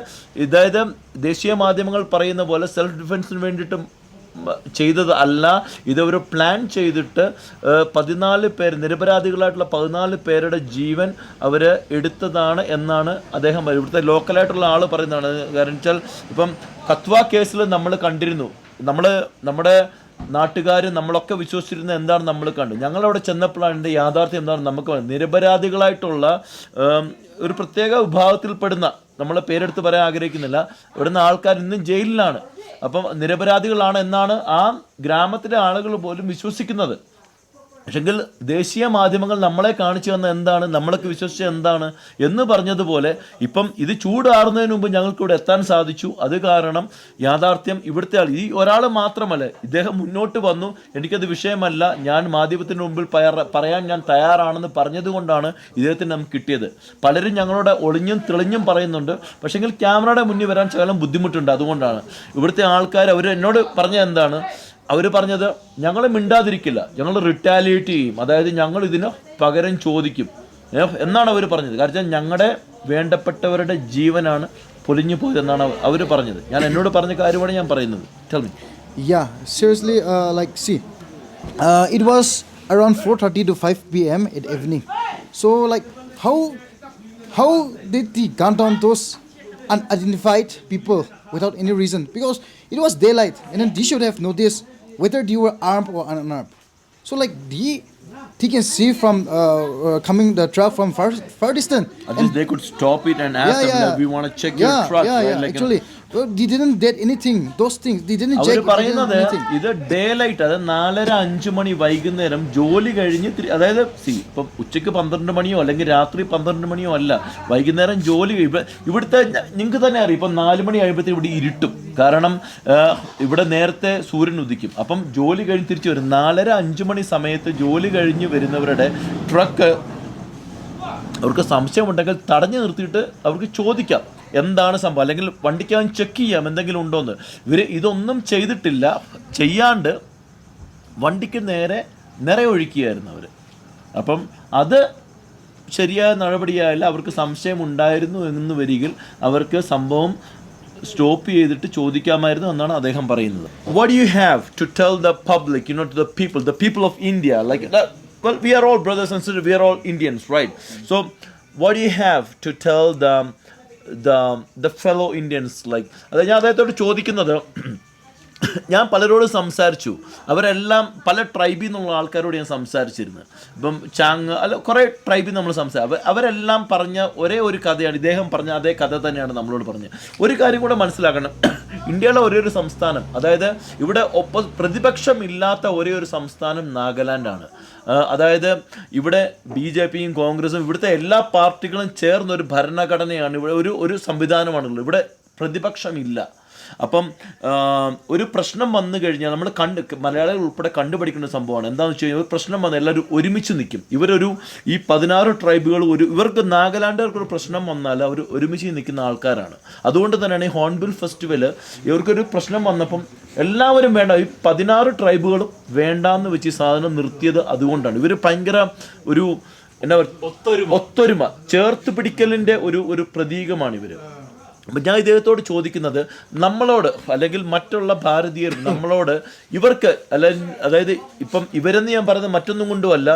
അതായത് ദേശീയ മാധ്യമങ്ങൾ പറയുന്ന പോലെ സെൽഫ് ഡിഫെൻസിന് വേണ്ടിയിട്ട് ചെയ്തത് അല്ല, ഇതൊരു പ്ലാൻ ചെയ്തിട്ട് 14 പേര്, നിരപരാധികളായിട്ടുള്ള 14 പേരുടെ ജീവൻ അവർ എടുത്തതാണ് എന്നാണ് അദ്ദേഹം ഇവിടുത്തെ ലോക്കലായിട്ടുള്ള ആൾ പറയുന്നതാണ്. കാരണം വെച്ചാൽ ഇപ്പം കത്വ കേസിൽ നമ്മൾ കണ്ടിരുന്നു, നമ്മുടെ നാട്ടുകാർ നമ്മളൊക്കെ വിശ്വസിച്ചിരുന്ന എന്താണ് നമ്മൾ കണ്ടു. ഞങ്ങളവിടെ ചെന്നപ്പോഴാണ് ഇതിൻ്റെ യാഥാർത്ഥ്യം എന്താണ് നമുക്ക് നിരപരാധികളായിട്ടുള്ള ഒരു പ്രത്യേക വിഭാഗത്തിൽപ്പെടുന്ന, നമ്മളെ പേരെടുത്ത് പറയാൻ ആഗ്രഹിക്കുന്നില്ല, ഇവിടുന്ന് ആൾക്കാർ ഇന്നും ജയിലിലാണ്. അപ്പം നിരപരാധികളാണ് എന്നാണ് ആ ഗ്രാമത്തിലെ ആളുകൾ പോലും വിശ്വസിക്കുന്നത്. പക്ഷെങ്കിൽ ദേശീയ മാധ്യമങ്ങൾ നമ്മളെ കാണിച്ചു തന്ന എന്താണ്, നമ്മളൊക്കെ വിശ്വസിച്ച എന്താണ് എന്ന് പറഞ്ഞതുപോലെ ഇപ്പം ഇത് ചൂടാറുന്നതിന് മുമ്പ് ഞങ്ങൾക്ക് ഇവിടെ എത്താൻ സാധിച്ചു. അത് കാരണം യാഥാർത്ഥ്യം ഇവിടുത്തെ ആൾ, ഈ ഒരാൾ മാത്രമല്ല, ഇദ്ദേഹം മുന്നോട്ട് വന്നു, എനിക്കത് വിഷയമല്ല, ഞാൻ മാധ്യമത്തിന് മുമ്പിൽ പറയാൻ ഞാൻ തയ്യാറാണെന്ന് പറഞ്ഞതുകൊണ്ടാണ് ഇദ്ദേഹത്തിന് നമുക്ക് കിട്ടിയത്. പലരും ഞങ്ങളോട് ഒളിഞ്ഞും തെളിഞ്ഞും പറയുന്നുണ്ട്, പക്ഷെങ്കിൽ ക്യാമറയുടെ മുന്നിൽ വരാൻ ശകലം ബുദ്ധിമുട്ടുണ്ട്. അതുകൊണ്ടാണ് ഇവിടുത്തെ ആൾക്കാർ അവർ എന്നോട് പറഞ്ഞത് എന്താണ്, അവർ പറഞ്ഞത് ഞങ്ങൾ മിണ്ടാതിരിക്കില്ല, ഞങ്ങൾ റിറ്റാലിയേറ്റ് ചെയ്യും, അതായത് ഞങ്ങൾ ഇതിന് പകരം ചോദിക്കും എന്നാണ് അവർ പറഞ്ഞത്. കാരണം ഞങ്ങളുടെ വേണ്ടപ്പെട്ടവരുടെ ജീവനാണ് പൊലിഞ്ഞു പോയതെന്നാണ് അവർ പറഞ്ഞത്. ഞാൻ എന്നോട് പറഞ്ഞ കാര്യമാണ് ഞാൻ പറയുന്നത്. Tell me. Yeah, seriously, like, see, it was around 4:30 to 5 p.m. in evening. So, like, how did he gun down those unidentified people without any reason? Because it was daylight, and then they should have noticed whether they were armed or unarmed. So, like, they can see from coming the truck from far distance. At least they could stop it and ask them, like, we want to check your truck. Right? Like, actually, they didn't get anything. Those things they didn't check. അവർ പറയുന്നത് ഇത് ഡേ ലൈറ്റ്, അത് 4:30-5 മണി വൈകുന്നേരം ജോലി കഴിഞ്ഞ്, അതായത് ഇപ്പം ഉച്ചയ്ക്ക് 12 മണിയോ അല്ലെങ്കിൽ രാത്രി 12 മണിയോ അല്ല, വൈകുന്നേരം ജോലി. ഇവിടുത്തെ നിങ്ങൾക്ക് തന്നെ അറിയാം, ഇപ്പം 4 മണി കഴിയുമ്പോഴത്തേക്കും ഇവിടെ ഇരുട്ടും. കാരണം ഇവിടെ നേരത്തെ സൂര്യൻ ഉദിക്കും. അപ്പം ജോലി കഴിഞ്ഞ് തിരിച്ചു വരും. 4:30-5 മണി സമയത്ത് ജോലി കഴിഞ്ഞ് വരുന്നവരുടെ ട്രക്ക് അവർക്ക് സംശയമുണ്ടെങ്കിൽ തടഞ്ഞു നിർത്തിയിട്ട് അവർക്ക് ചോദിക്കാം എന്താണ് സംഭവം, അല്ലെങ്കിൽ വണ്ടിക്കവൻ ചെക്ക് ചെയ്യാം എന്തെങ്കിലും ഉണ്ടോയെന്ന്. ഇവർ ഇതൊന്നും ചെയ്തിട്ടില്ല. ചെയ്യാണ്ട് വണ്ടിക്ക് നേരെ നിറയൊഴിക്കുകയായിരുന്നു അവർ. അപ്പം അത് ശരിയായ നടപടിയായാലും അവർക്ക് സംശയം ഉണ്ടായിരുന്നു എന്ന് വരികിൽ അവർക്ക് സംഭവം സ്റ്റോപ്പ് ചെയ്തിട്ട് ചോദിക്കാമായിരുന്നു എന്നാണ് അദ്ദേഹം പറയുന്നത്. What do you have to tell the public, to the people of India, like that? Well, we are all brothers and sisters, we are all Indians, right? So what do you have to tell the fellow Indians, like, അതായത് ഞാൻ അദ്ദേഹത്തോട് ചോദിക്കുന്നത്, ഞാൻ പലരോട് സംസാരിച്ചു, അവരെല്ലാം പല ട്രൈബിൽ നിന്നുള്ള ആൾക്കാരോട് ഞാൻ സംസാരിച്ചിരുന്നു. ഇപ്പം ചാങ് അല്ല കുറേ ട്രൈബിൽ നമ്മൾ അവരെല്ലാം പറഞ്ഞ ഒരേ ഒരു കഥയാണ്, ഇദ്ദേഹം പറഞ്ഞ അതേ കഥ തന്നെയാണ് നമ്മളോട് പറഞ്ഞത്. ഒരു കാര്യം കൂടെ മനസ്സിലാക്കണം, ഇന്ത്യയിലെ ഒരേ ഒരു സംസ്ഥാനം, അതായത് ഇവിടെ പ്രതിപക്ഷമില്ലാത്ത ഒരേ ഒരു സംസ്ഥാനം നാഗാലാൻഡാണ്. അതായത് ഇവിടെ BJPയും കോൺഗ്രസും ഇവിടുത്തെ എല്ലാ പാർട്ടികളും ചേർന്നൊരു ഭരണഘടനയാണ്, ഇവിടെ ഒരു സംവിധാനമാണുള്ളത്. ഇവിടെ പ്രതിപക്ഷമില്ല. അപ്പം ഒരു പ്രശ്നം വന്നു കഴിഞ്ഞാൽ നമ്മൾ മലയാളികൾ ഉൾപ്പെടെ കണ്ടുപഠിക്കുന്ന സംഭവമാണ്. എന്താണെന്ന് വെച്ച് കഴിഞ്ഞാൽ ഒരു പ്രശ്നം വന്നാൽ എല്ലാവരും ഒരുമിച്ച് നിൽക്കും. ഈ 16 ട്രൈബുകൾ ഇവർക്ക് നാഗാലാൻഡുകാർക്കൊരു പ്രശ്നം വന്നാൽ അവർ ഒരുമിച്ച് നിൽക്കുന്ന ആൾക്കാരാണ്. അതുകൊണ്ട് തന്നെയാണ് ഈ ഹോൺബിൽ ഫെസ്റ്റിവൽ ഇവർക്കൊരു പ്രശ്നം വന്നപ്പം എല്ലാവരും വേണ്ട, ഈ 16 ട്രൈബുകളും വേണ്ടാന്ന് വെച്ച് ഈ സാധനം നിർത്തിയത് അതുകൊണ്ടാണ്. ഇവർ ഭയങ്കര ഒരു എന്താ പറയുക, ഒത്തൊരുമ, ചേർത്ത് പിടിക്കലിൻ്റെ ഒരു പ്രതീകമാണ് ഇവർ. അപ്പം ഞാൻ ഇദ്ദേഹത്തോട് ചോദിക്കുന്നത്, നമ്മളോട് അല്ലെങ്കിൽ മറ്റുള്ള ഭാരതീയർ നമ്മളോട് ഇവർക്ക് അതായത് ഇപ്പം ഇവരെന്ന് ഞാൻ പറയുന്നത് മറ്റൊന്നും കൊണ്ടുമല്ല,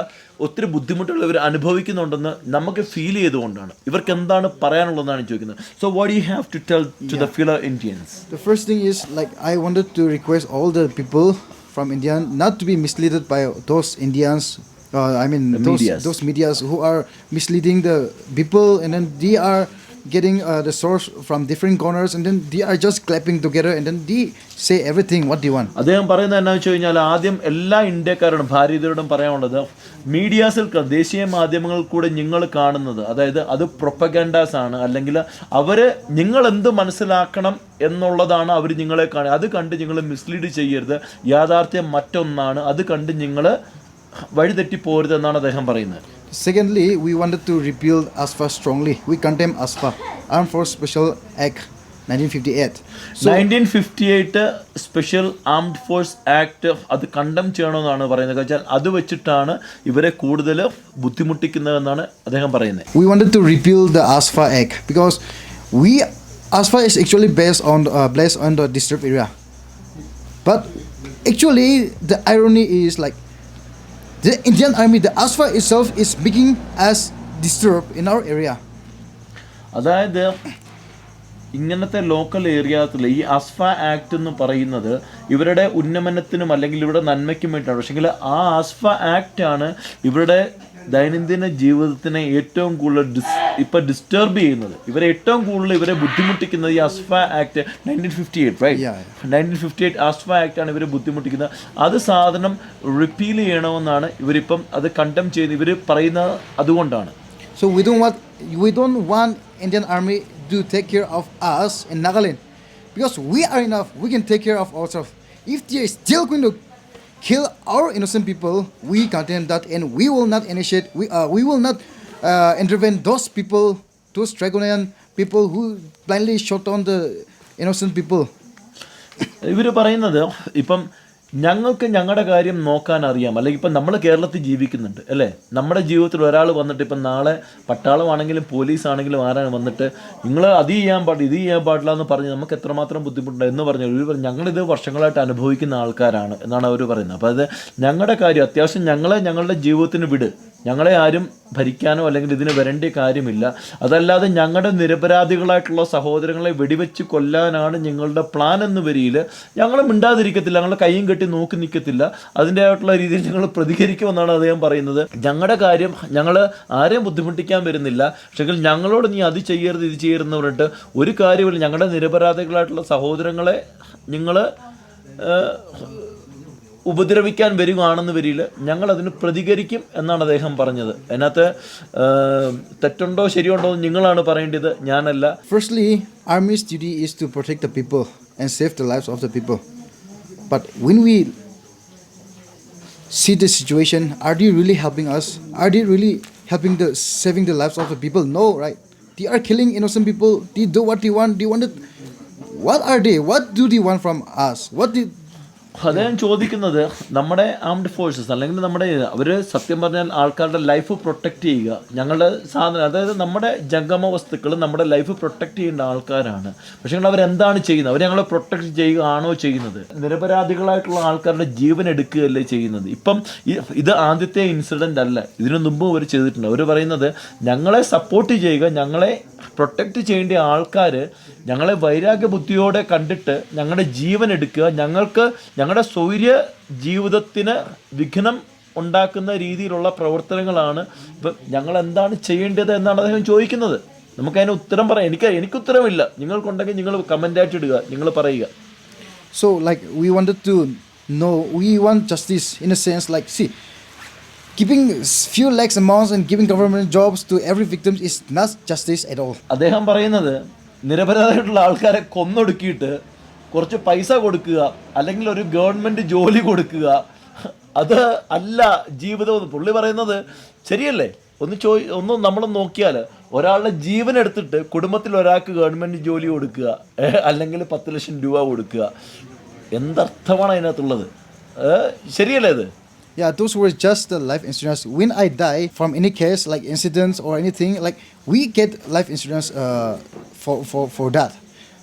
ഒത്തിരി ബുദ്ധിമുട്ടുകൾ ഇവർ അനുഭവിക്കുന്നുണ്ടെന്ന് നമുക്ക് ഫീൽ ചെയ്തുകൊണ്ടാണ്. ഇവർക്ക് എന്താണ് പറയാനുള്ളതെന്നാണ് ചോദിക്കുന്നത്. So what you have to tell to the fellow Indians? The first thing is, like, I wanted to request all the people from India not to be misled by those Indians. Those medias who are misleading the people, and then they are getting the source from different corners, and then they are just clapping together, and then they say everything what they want. അദ്ദേഹം പറയുന്നത് എന്നാ വെച്ച് കഴിഞ്ഞാൽ ആദ്യം എല്ലാ ഇന്ത്യക്കാരോടും ഭാരതീയരോടും പറയാനുള്ളത് മീഡിയാസിൽ ദേശീയ മാധ്യമങ്ങളിൽ കൂടെ നിങ്ങൾ കാണുന്നത് അതായത് അത് പ്രൊപ്പഗൻഡാസ് ആണ്, അല്ലെങ്കിൽ അവർ നിങ്ങൾ എന്ത് മനസ്സിലാക്കണം എന്നുള്ളതാണ് അവർ നിങ്ങളെ കാണുക. അത് കണ്ട് നിങ്ങൾ മിസ്ലീഡ് ചെയ്യരുത്, യാഥാർത്ഥ്യം മറ്റൊന്നാണ്, അത് കണ്ട് നിങ്ങൾ വഴിതെറ്റിപ്പോരുത് എന്നാണ് അദ്ദേഹം പറയുന്നത്. Secondly, we wanted to repeal ASFA strongly. We condemn ASFA, Armed Force Special Act 1958. 1958 special armed force act അത് കണ്ടം ചെയ്യണമെന്നാണ് പറയുന്നത്. വെച്ചാൽ അത് വെച്ചിട്ടാണ് ഇവരെ കൂടുതൽ ബുദ്ധിമുട്ടിക്കുന്നതെന്നാണ് അദ്ദേഹം പറയുന്നത്. We wanted to repeal the ASFA Act because ASFA is actually based on the disturbed area. But actually, the irony is like the Indian Army, the ASFA itself is making us disturbed in our area. അതായത് ഇങ്ങനത്തെ ലോക്കൽ ഏരിയാസിൽ ഈ അസ്ഫ ആക്ട് എന്ന് പറയുന്നത് ഇവരുടെ ഉന്നമനത്തിനും അല്ലെങ്കിൽ ഇവരുടെ നന്മയ്ക്കും വേണ്ടിയിട്ടാണ്. പക്ഷേങ്കിൽ ആ അസ്ഫ ആക്റ്റാണ് ഇവരുടെ ദൈനംദിന ജീവിതത്തിനെ ഏറ്റവും കൂടുതൽ ഇപ്പം ഡിസ്റ്റർബ് ചെയ്യുന്നത്. ഇവരെ ഏറ്റവും കൂടുതൽ ഇവരെ ബുദ്ധിമുട്ടിക്കുന്നത് ഈ അസ്ഫ ആക്ട് 1958 റൈറ്റ്. 1958 അസ്ഫ ആക്റ്റാണ് ഇവരെ ബുദ്ധിമുട്ടിക്കുന്നത്. അത് സാധനം റിപ്പീൽ ചെയ്യണമെന്നാണ് ഇവരിപ്പം അത് കണ്ടം ചെയ്യുന്നത്. ഇവർ പറയുന്നത് അതുകൊണ്ടാണ്. So we don't want Indian Army to take care of us in Nagaland because we are enough. We can take care of ourselves. If they are still going to kill our innocent people, we condemn that, and we will not initiate. We will not intervene those people, those Draconian people who blindly shot on the innocent people. ഇവർ പറയുന്നത് ഇപ്പം ഞങ്ങൾക്ക് ഞങ്ങളുടെ കാര്യം നോക്കാൻ അറിയാം, അല്ലെങ്കിൽ ഇപ്പം നമ്മൾ കേരളത്തിൽ ജീവിക്കുന്നുണ്ട് അല്ലേ. നമ്മുടെ ജീവിതത്തിൽ ഒരാൾ വന്നിട്ട് ഇപ്പം നാളെ പട്ടാളമാണെങ്കിലും പോലീസാണെങ്കിലും ആരാണ് വന്നിട്ട് നിങ്ങൾ അത് ചെയ്യാൻ പാടില്ല ഇത് ചെയ്യാൻ പാടില്ല എന്ന് പറഞ്ഞ് നമുക്ക് എത്രമാത്രം ബുദ്ധിമുട്ടുണ്ട് എന്ന് പറഞ്ഞു. ഇവർ ഞങ്ങളിത് വർഷങ്ങളായിട്ട് അനുഭവിക്കുന്ന ആൾക്കാരാണ് എന്നാണ് അവർ പറയുന്നത്. അപ്പോൾ അത് ഞങ്ങളുടെ കാര്യം അത്യാവശ്യം ഞങ്ങളുടെ ജീവിതത്തിന് വിട്, ഞങ്ങളെ ആരും ഭരിക്കാനോ അല്ലെങ്കിൽ ഇതിന് വരേണ്ട കാര്യമില്ല. അതല്ലാതെ ഞങ്ങളുടെ നിരപരാധികളായിട്ടുള്ള സഹോദരങ്ങളെ വെടിവെച്ച് കൊല്ലാനാണ് ഞങ്ങളുടെ പ്ലാൻ എന്ന വരിയിൽ ഞങ്ങൾ മിണ്ടാതിരിക്കത്തില്ല, ഞങ്ങളുടെ കൈയും കെട്ടി നോക്കി നിൽക്കത്തില്ല. അതിൻ്റെതായിട്ടുള്ള രീതിയിൽ ഞങ്ങൾ പ്രതികരിക്കുമെന്നാണ് അദ്ദേഹം പറയുന്നത്. ഞങ്ങളുടെ കാര്യം ഞങ്ങൾ ആരെയും ബുദ്ധിമുട്ടിക്കാൻ വരുന്നില്ല, പക്ഷേ ഞങ്ങളോട് നീ അത് ചെയ്യരുത് ഇത് ചെയ്യരുതെന്ന് പറഞ്ഞിട്ട് ഒരു കാര്യമില്ല. ഞങ്ങളുടെ നിരപരാധികളായിട്ടുള്ള സഹോദരങ്ങളെ നിങ്ങൾ ഉപദ്രവിക്കാൻ വരികയാണെന്ന് വരിയിൽ ഞങ്ങൾ അതിന് പ്രതികരിക്കും എന്നാണ് അദ്ദേഹം പറഞ്ഞത്. അതിനകത്ത് തെറ്റുണ്ടോ ശരിയുണ്ടോ എന്ന് നിങ്ങളാണ് പറയേണ്ടത്, ഞാനല്ല. Firstly, Army's duty is to protect the people and save the lives of the people. But when we see the situation, are they really helping us? Are they really helping saving the lives of the people? No, right? They are killing innocent people. They do what they want. What are they? What do they want from us? അദ്ദേഹം ചോദിക്കുന്നത് നമ്മുടെ ആംഡ് ഫോഴ്സസ് അല്ലെങ്കിൽ നമ്മുടെ അവർ സത്യം പറഞ്ഞാൽ ആൾക്കാരുടെ ലൈഫ് പ്രൊട്ടക്റ്റ് ചെയ്യുക, ഞങ്ങളുടെ സാധനം അതായത് നമ്മുടെ ജംഗമ വസ്തുക്കൾ നമ്മുടെ ലൈഫ് പ്രൊട്ടക്റ്റ് ചെയ്യേണ്ട ആൾക്കാരാണ്. പക്ഷേ അവരെന്താണ് ചെയ്യുന്നത്? അവർ ഞങ്ങളെ പ്രൊട്ടക്റ്റ് ചെയ്യുകയാണോ ചെയ്യുന്നത്? നിരപരാധികളായിട്ടുള്ള ആൾക്കാരുടെ ജീവൻ എടുക്കുകയല്ലേ ചെയ്യുന്നത്. ഇപ്പം ഇത് ആദ്യത്തെ ഇൻസിഡൻ്റ് അല്ല, ഇതിനു മുമ്പ് അവർ ചെയ്തിട്ടുണ്ട്. അവർ പറയുന്നത് ഞങ്ങളെ സപ്പോർട്ട് ചെയ്യുക, ഞങ്ങളെ പ്രൊട്ടക്റ്റ് ചെയ്യേണ്ട ആൾക്കാർ ഞങ്ങളെ വൈരാഗ്യ ബുദ്ധിയോടെ കണ്ടിട്ട് ഞങ്ങളുടെ ജീവൻ എടുക്കുക, ഞങ്ങളുടെ സ്വൈര്യ ജീവിതത്തിന് വിഘ്നം ഉണ്ടാക്കുന്ന രീതിയിലുള്ള പ്രവർത്തനങ്ങളാണ്. ഇപ്പം ഞങ്ങൾ എന്താണ് ചെയ്യേണ്ടത് എന്നാണ് അദ്ദേഹം ചോദിക്കുന്നത്. നമുക്കതിന് ഉത്തരം പറയാം. എനിക്ക് ഉത്തരമില്ല, നിങ്ങൾക്കുണ്ടെങ്കിൽ നിങ്ങൾ കമൻ്റായിട്ട് ഇടുക, നിങ്ങൾ പറയുക. So like we wanted to know, we want justice in a sense, like see, giving few lakhs amounts and giving government jobs to every victim is not justice at all. അദ്ദേഹം പറയുന്നത് നിരപരാധിയായിട്ടുള്ള ആൾക്കാരെ കൊന്നൊടുക്കിയിട്ട് കുറച്ച് പൈസ കൊടുക്കുക അല്ലെങ്കിൽ ഒരു ഗവൺമെൻറ് ജോലി കൊടുക്കുക, അത് അല്ല ജീവിതം. പുള്ളി പറയുന്നത് ശരിയല്ലേ? ഒന്ന് നമ്മൾ നോക്കിയാൽ ഒരാളുടെ ജീവൻ എടുത്തിട്ട് കുടുംബത്തിൽ ഒരാൾക്ക് ഗവൺമെൻറ് ജോലി കൊടുക്കുക അല്ലെങ്കിൽ 10 ലക്ഷം രൂപ കൊടുക്കുക, എന്തർത്ഥമാണ് അതിനകത്തുള്ളത്? ശരിയല്ലേ ഇത്? Yeah, those were just the life insurance. When I die from any case like incidents or anything, like we get life insurance for that.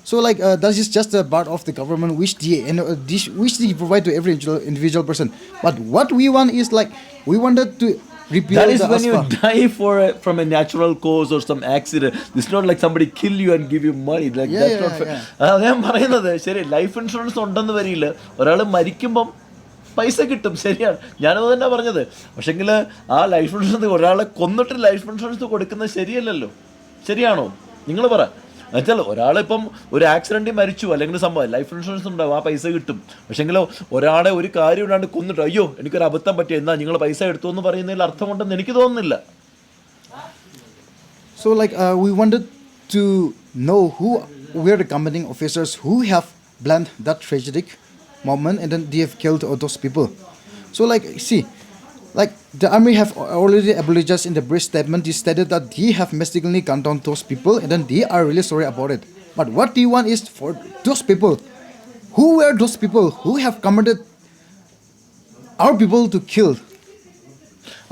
So like that is just a part of the government which they provide to every individual person. But what we want is like we wanted to repeal that is the when ASFA. You die from a natural cause or some accident. It's not like somebody kill you and give you money. Like that's not fair. ഞാൻ പറയുന്നത് ശരി, ലൈഫ് ഇൻഷുറൻസ് ഉണ്ടെന്ന് വരില്ല, ഒരാൾ മരിക്കുമ്പം പൈസ കിട്ടും, ശരിയാണ്, ഞാനത് തന്നെ പറഞ്ഞത്. പക്ഷേങ്കിൽ ആ ലൈഫ് ഇൻഷുറൻസ് ഒരാളെ കൊന്നിട്ട് ലൈഫ് ഇൻഷുറൻസ് കൊടുക്കുന്നത് ശരിയല്ലല്ലോ, ശരിയാണോ? നിങ്ങൾ പറ. എന്നുവെച്ചാൽ ഒരാളിപ്പം ഒരു ആക്സിഡൻറ്റിൽ മരിച്ചു അല്ലെങ്കിൽ സംഭവം ലൈഫ് ഇൻഷുറൻസ് ഉണ്ടാവും, ആ പൈസ കിട്ടും. പക്ഷേങ്കിലോ ഒരാളെ ഒരു കാര്യം ഇല്ലാണ്ട് കൊന്നിട്ട് അയ്യോ എനിക്കൊരു അബദ്ധം പറ്റി എന്നാ നിങ്ങൾ പൈസ എടുത്തു എന്ന് പറയുന്നതിൽ അർത്ഥമുണ്ടെന്ന് എനിക്ക് തോന്നുന്നില്ല. So like we wanted to know who were the commanding officers who have planned that tragic moment and then they have killed all those people. So like see, like the army have already apologized in the brief statement. They stated that they have mistakenly gunned down those people and then they are really sorry about it. But what they want is for those people, who were those people who have commanded our people to kill?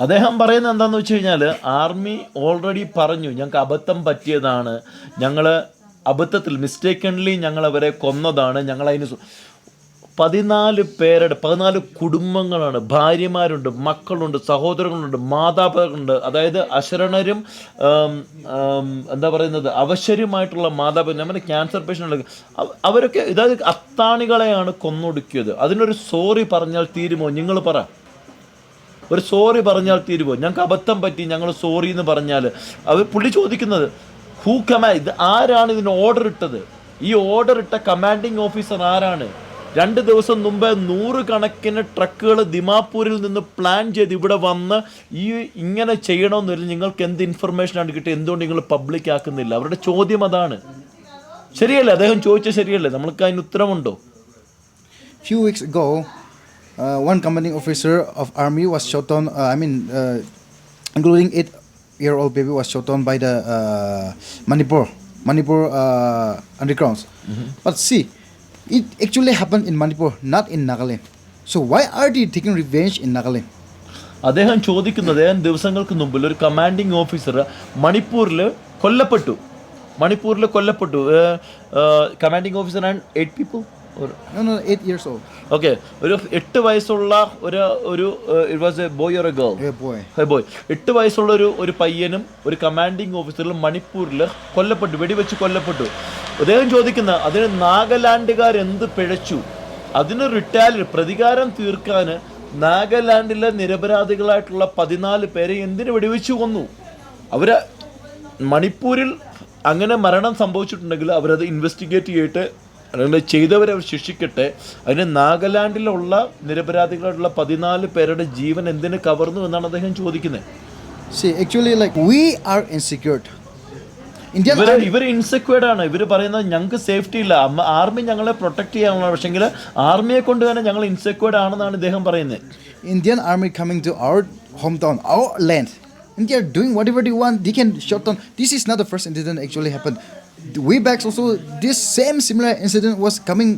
അദ്ദേഹം പറയുന്നത് എന്താണെന്ന് വെച്ച് കഴിഞ്ഞാൽ ആർമി ഓൾറെഡി പറഞ്ഞു ഞങ്ങൾക്ക് അബദ്ധം പറ്റിയതാണ്, ഞങ്ങൾ അബദ്ധത്തിൽ മിസ്റ്റേക്കൺലി ഞങ്ങൾ അവരെ കൊന്നതാണ്, ഞങ്ങളതിന് 14 കുടുംബങ്ങളാണ്, ഭാര്യമാരുണ്ട്, മക്കളുണ്ട്, സഹോദരങ്ങളുണ്ട്, മാതാപിതാക്കളുണ്ട്. അതായത് അശരണരും എന്താ പറയുന്നത് അവശരുമായിട്ടുള്ള മാതാപിതാക്കൾ, നമ്മുടെ ക്യാൻസർ പേഷ്യൻ്റ് അവരൊക്കെ ഇതായത് അത്താണികളെയാണ് കൊന്നൊടുക്കിയത്. അതിനൊരു സോറി പറഞ്ഞാൽ തീരുമോ? നിങ്ങൾ പറ, ഒരു സോറി പറഞ്ഞാൽ തീരുമോ? ഞങ്ങൾക്ക് അബദ്ധം പറ്റി ഞങ്ങൾ സോറി എന്ന് പറഞ്ഞാൽ പുള്ളി ചോദിക്കുന്നത് ഹൂ ഇത് ആരാണ് ഇതിന് ഓർഡർ ഇട്ടത്? ഈ ഓർഡർ ഇട്ട കമാൻഡിങ് ഓഫീസർ ആരാണ്? 2 ദിവസം മുമ്പേ 100 കണക്കിന് ട്രക്കുകൾ ദിമാപൂരിൽ നിന്ന് പ്ലാൻ ചെയ്ത് ഇവിടെ വന്ന് ഇങ്ങനെ ചെയ്യണമെന്നില്ല. നിങ്ങൾക്ക് എന്ത് ഇൻഫർമേഷനാണ് കിട്ടിയത്? എന്തുകൊണ്ട് നിങ്ങൾ പബ്ലിക് ആക്കുന്നില്ല? അവരുടെ ചോദ്യം അതാണ്. ശരിയല്ലേ? അദ്ദേഹം ചോദിച്ചത് ശരിയല്ലേ? നമ്മൾക്ക് അതിന് ഉത്തരമുണ്ടോ? Few weeks ago, one commanding officer of army was shot on. Including 8-year-old baby was shot on by the Manipur undergrounds. But see, it actually happened in Manipur, not in Nagaland. So why are they taking revenge in Nagaland? അദ്ദേഹം ചോദിക്കുന്നത് ദിവസങ്ങൾക്ക് മുമ്പിൽ ഒരു കമാൻഡിങ് ഓഫീസർ മണിപ്പൂരിൽ കൊല്ലപ്പെട്ടു. Commanding officer and 8 people. No, 8 years old. Okay, ഒരു 8 വയസ്സുള്ള ഒരു it was A boy or A girl? Boy. 8 വയസ്സുള്ള ഒരു പയ്യനും ഒരു കമാൻഡിങ് ഓഫീസറിലും മണിപ്പൂരിൽ കൊല്ലപ്പെട്ടു, വെടിവെച്ച് കൊല്ലപ്പെട്ടു. അദ്ദേഹം ചോദിക്കുന്ന അതിന് നാഗാലാൻഡുകാർ എന്ത് പിഴച്ചു? അതിന് പ്രതികാരം തീർക്കാൻ നാഗാലാൻഡിലെ നിരപരാധികളായിട്ടുള്ള 14 പേരെ എന്തിനു വെടിവെച്ച് കൊന്നു? അവര് മണിപ്പൂരിൽ അങ്ങനെ മരണം സംഭവിച്ചിട്ടുണ്ടെങ്കിൽ അവരത് ഇൻവെസ്റ്റിഗേറ്റ് ചെയ്തിട്ട് അല്ലെങ്കിൽ ചെയ്തവരെ അവർ ശിക്ഷിക്കട്ടെ. അതിന് നാഗാലാൻഡിലുള്ള നിരപരാധികളായിട്ടുള്ള 14 പേരുടെ ജീവൻ എന്തിനു കവർന്നു എന്നാണ് അദ്ദേഹം ചോദിക്കുന്നത്. See, actually like we are insecure. ഇവർ ഇൻസെക്യൂർഡ് ആണ്. ഇവർ പറയുന്നത് ഞങ്ങൾക്ക് സേഫ്റ്റി ഇല്ല, ആർമി ഞങ്ങളെ പ്രൊട്ടക്ട് ചെയ്യാനുള്ള, പക്ഷെങ്കിൽ ആർമിയെ കൊണ്ട് തന്നെ ഞങ്ങൾ ഇൻസെക്യൂർഡ് ആണെന്നാണ് ഇദ്ദേഹം പറയുന്നത്. Indian army coming to our hometown, our land, and they are doing whatever they want. They can shut down. This is not the first incident actually happened. Way back also, this similar incident was coming.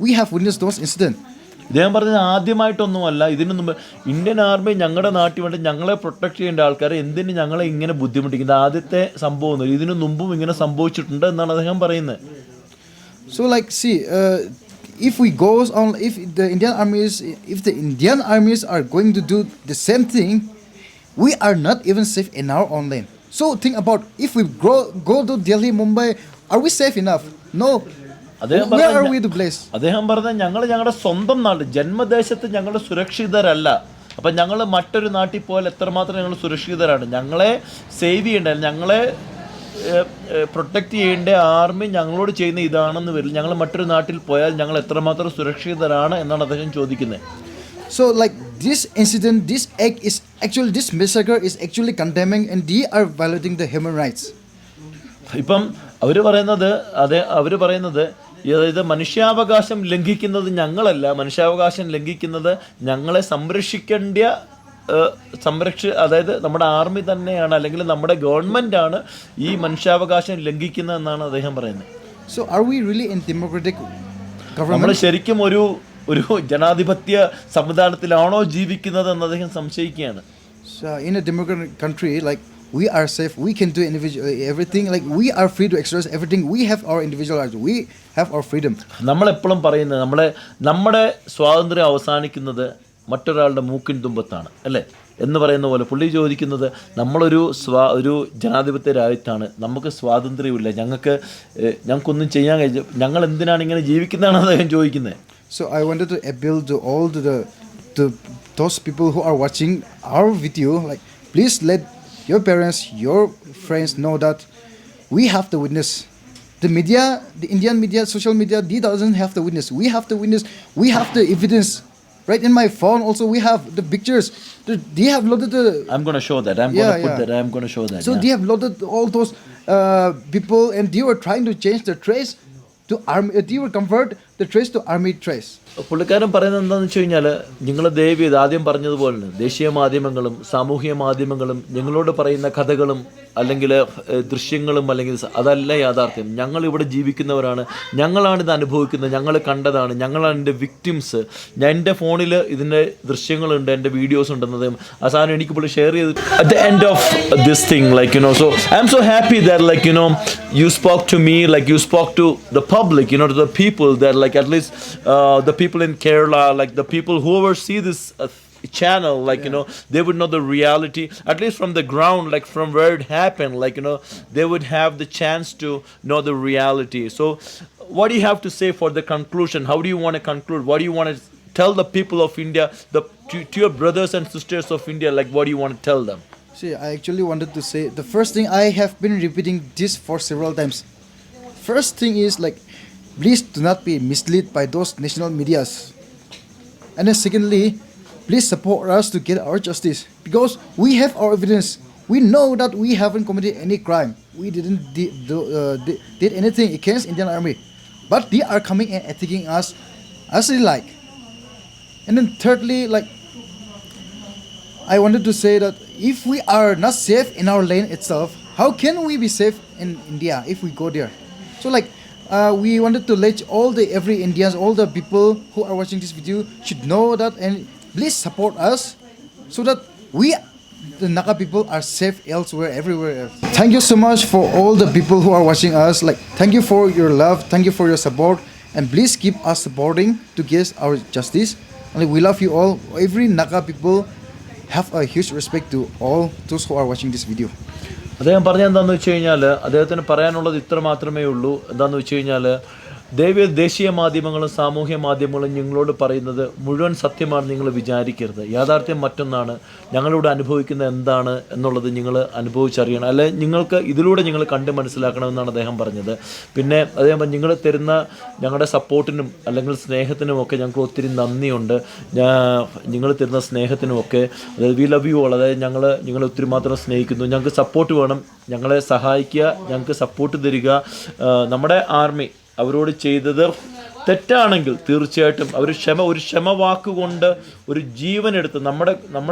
We have witnessed those incidents. ഇദ്ദേഹം പറഞ്ഞത് ആദ്യമായിട്ടൊന്നുമല്ല. ഇതിനു മുമ്പ് ഇന്ത്യൻ ആർമി ഞങ്ങളുടെ നാട്ടിൽ വേണ്ടി ഞങ്ങളെ പ്രൊട്ടക്ട് ചെയ്യേണ്ട ആൾക്കാരെ എന്തിന് ഞങ്ങളെ ഇങ്ങനെ ബുദ്ധിമുട്ടിക്കുന്നത്? ആദ്യത്തെ സംഭവം, ഇതിനു മുമ്പും ഇങ്ങനെ സംഭവിച്ചിട്ടുണ്ട് എന്നാണ് അദ്ദേഹം പറയുന്നത്. So like see, if we goes on, if the Indian armies are going to do the same thing, we are not even safe in our own land. So think about, if we go to Delhi, Mumbai, are we safe enough? No. Where are we to place? അദ്ദേഹം പറഞ്ഞ ഞങ്ങളുടെ സ്വന്തം നാട്, ജന്മദേശത്ത് ഞങ്ങൾ സുരക്ഷിതരല്ല. അപ്പം ഞങ്ങൾ മറ്റൊരു നാട്ടിൽ പോയാൽ എത്രമാത്രം ഞങ്ങൾ സുരക്ഷിതരാണ്? ഞങ്ങളെ സേവ് ചെയ്യേണ്ട, ഞങ്ങളെ പ്രൊട്ടക്റ്റ് ചെയ്യേണ്ട ആർമി ഞങ്ങളോട് ചെയ്യുന്ന ഇതാണെന്ന് വരില്ല. ഞങ്ങൾ മറ്റൊരു നാട്ടിൽ പോയാൽ ഞങ്ങൾ എത്രമാത്രം സുരക്ഷിതരാണ് എന്നാണ് അദ്ദേഹം ചോദിക്കുന്നത്. So like this incident, this act is actually, this massacre is actually condemning and they are violating the human rights. ഇപ്പം അവർ പറയുന്നത് അതായത് മനുഷ്യാവകാശം ലംഘിക്കുന്നത് ഞങ്ങളല്ല, മനുഷ്യാവകാശം ലംഘിക്കുന്നത് ഞങ്ങളെ അതായത് നമ്മുടെ ആർമി തന്നെയാണ്, അല്ലെങ്കിൽ നമ്മുടെ ഗവൺമെന്റ് ആണ് ഈ മനുഷ്യാവകാശം ലംഘിക്കുന്നതെന്നാണ് അദ്ദേഹം പറയുന്നത്. So are we really in democratic government? നമ്മൾ ശരിക്കും ഒരു ജനാധിപത്യ സംവിധാനത്തിലാണോ ജീവിക്കുന്നത് എന്ന് അദ്ദേഹം സംശയിക്കുകയാണ്. So in a democratic country, like we are safe, we can do everything, like we are free to exercise everything, we have our individual rights, we have our freedom. നമ്മളെപ്പോഴും പറയുന്നത് നമ്മുടെ സ്വാതന്ത്ര്യം അവസാനിക്കുന്നത് മറ്റൊരാളുടെ മൂക്കിൻ തുമ്പത്താണ് അല്ലേ എന്ന് പറയുന്ന പോലെ പുള്ളി ചോദിക്കുന്നത് നമ്മളൊരു ജനാധിപത്യ രാജ്യത്താണ്, നമുക്ക് സ്വാതന്ത്ര്യമില്ല, ഞങ്ങൾക്കൊന്നും ചെയ്യാൻ കഴിയില്ല, ഞങ്ങൾ എന്തിനാണ് ഇങ്ങനെ ജീവിക്കുന്നതാണ് അദ്ദേഹം ചോദിക്കുന്നത്. So I wanted to appeal to all those people who are watching our video, like please let your parents, your friends know that we have the witness. The media, the Indian media, social media, they doesn't have the witness. We have the witness. We have the evidence. Right in my phone also we have the pictures. They have loaded the. I'm gonna show that. I'm Yeah, gonna put yeah. that. I'm gonna show that. So yeah. they have loaded all those people, and they were trying to change the trace to army. They were convert the trace to army trace. പുള്ളിക്കാരൻ പറയുന്നത് എന്താണെന്ന് വെച്ച് കഴിഞ്ഞാൽ നിങ്ങൾ ദയവേത് ആദ്യം പറഞ്ഞതുപോലെ തന്നെ ദേശീയ മാധ്യമങ്ങളും സാമൂഹിക മാധ്യമങ്ങളും ഞങ്ങളോട് പറയുന്ന കഥകളും അല്ലെങ്കിൽ ദൃശ്യങ്ങളും അല്ലെങ്കിൽ അതല്ല യാഥാർത്ഥ്യം. ഞങ്ങളിവിടെ ജീവിക്കുന്നവരാണ്, ഞങ്ങളാണിത് അനുഭവിക്കുന്നത്, ഞങ്ങൾ കണ്ടതാണ്, ഞങ്ങളാണ് എൻ്റെ വിക്ടിംസ്. എൻ്റെ ഫോണിൽ ഇതിൻ്റെ ദൃശ്യങ്ങളുണ്ട്, എൻ്റെ വീഡിയോസ് ഉണ്ടെന്നത് ആ സാധനം എനിക്ക് പുള്ളി ഷെയർ ചെയ്ത് at the end of this thing like so I M so happy that like you spoke to me, like you spoke to the public, to the people that like at least the people in Kerala, like the people whoever see this channel, like they would know the reality, at least from the ground, like from where it happened, like they would have the chance to know the reality. So what do you have to say for the conclusion? How do you want to conclude? What do you want to tell the people of India, to your brothers and sisters of India, like what do you want to tell them? See, I actually wanted to say the first thing, I have been repeating this for several times. First thing is like, please do not be misled by those national medias. And then secondly, please support us to get our justice, because we have our evidence. We know that we haven't committed any crime. We didn't did anything against Indian Army, but they are coming and attacking us as they like. And then thirdly, like, I wanted to say that if we are not safe in our lane itself, how can we be safe in India if we go there? So like, we wanted to let every Indians, all the people who are watching this video should know that, and please support us so that we, the Naga people, are safe elsewhere, everywhere else. Thank you so much for all the people who are watching us. Like, thank you for your love, thank you for your support, and please keep us supporting to get our justice. And we love you all. Every Naga people have a huge respect to all those who are watching this video. അദ്ദേഹം പറഞ്ഞ എന്താണെന്ന് വെച്ച് കഴിഞ്ഞാൽ അദ്ദേഹത്തിന് പറയാനുള്ളത് ഇത്ര മാത്രമേ ഉള്ളൂ. എന്താണെന്ന് വെച്ച് കഴിഞ്ഞാൽ ദേശീയ മാധ്യമങ്ങളും സാമൂഹ്യ മാധ്യമങ്ങളും ഞങ്ങളോട് പറയുന്നത് മുഴുവൻ സത്യമാണ് നിങ്ങൾ വിചാരിക്കരുത്. യാഥാർത്ഥ്യം മറ്റൊന്നാണ്. ഞങ്ങളിവിടെ അനുഭവിക്കുന്നത് എന്താണ് എന്നുള്ളത് നിങ്ങൾ അനുഭവിച്ചറിയണം, അല്ലെ നിങ്ങൾക്ക് ഇതിലൂടെ നിങ്ങൾ കണ്ട് മനസ്സിലാക്കണമെന്നാണ് അദ്ദേഹം പറഞ്ഞത്. പിന്നെ അദ്ദേഹം നിങ്ങൾ തരുന്ന ഞങ്ങളുടെ സപ്പോർട്ടിനും അല്ലെങ്കിൽ സ്നേഹത്തിനും ഒക്കെ ഞങ്ങൾക്ക് ഒത്തിരി നന്ദിയുണ്ട്. നിങ്ങൾ തരുന്ന സ്നേഹത്തിനുമൊക്കെ, അതായത് വി ലവ് യു ഓൾ, അതായത് ഞങ്ങളെ ഒത്തിരി മാത്രം സ്നേഹിക്കുന്നു. ഞങ്ങൾക്ക് സപ്പോർട്ട് വേണം, ഞങ്ങളെ സഹായിക്കുക, ഞങ്ങൾക്ക് സപ്പോർട്ട് തരിക. നമ്മുടെ ആർമി അവരോട് ചെയ്തത് തെറ്റാണെങ്കിൽ തീർച്ചയായിട്ടും അവർ ഒരു ക്ഷമ വാക്കുകൊണ്ട് ഒരു ജീവനെടുത്ത് നമ്മുടെ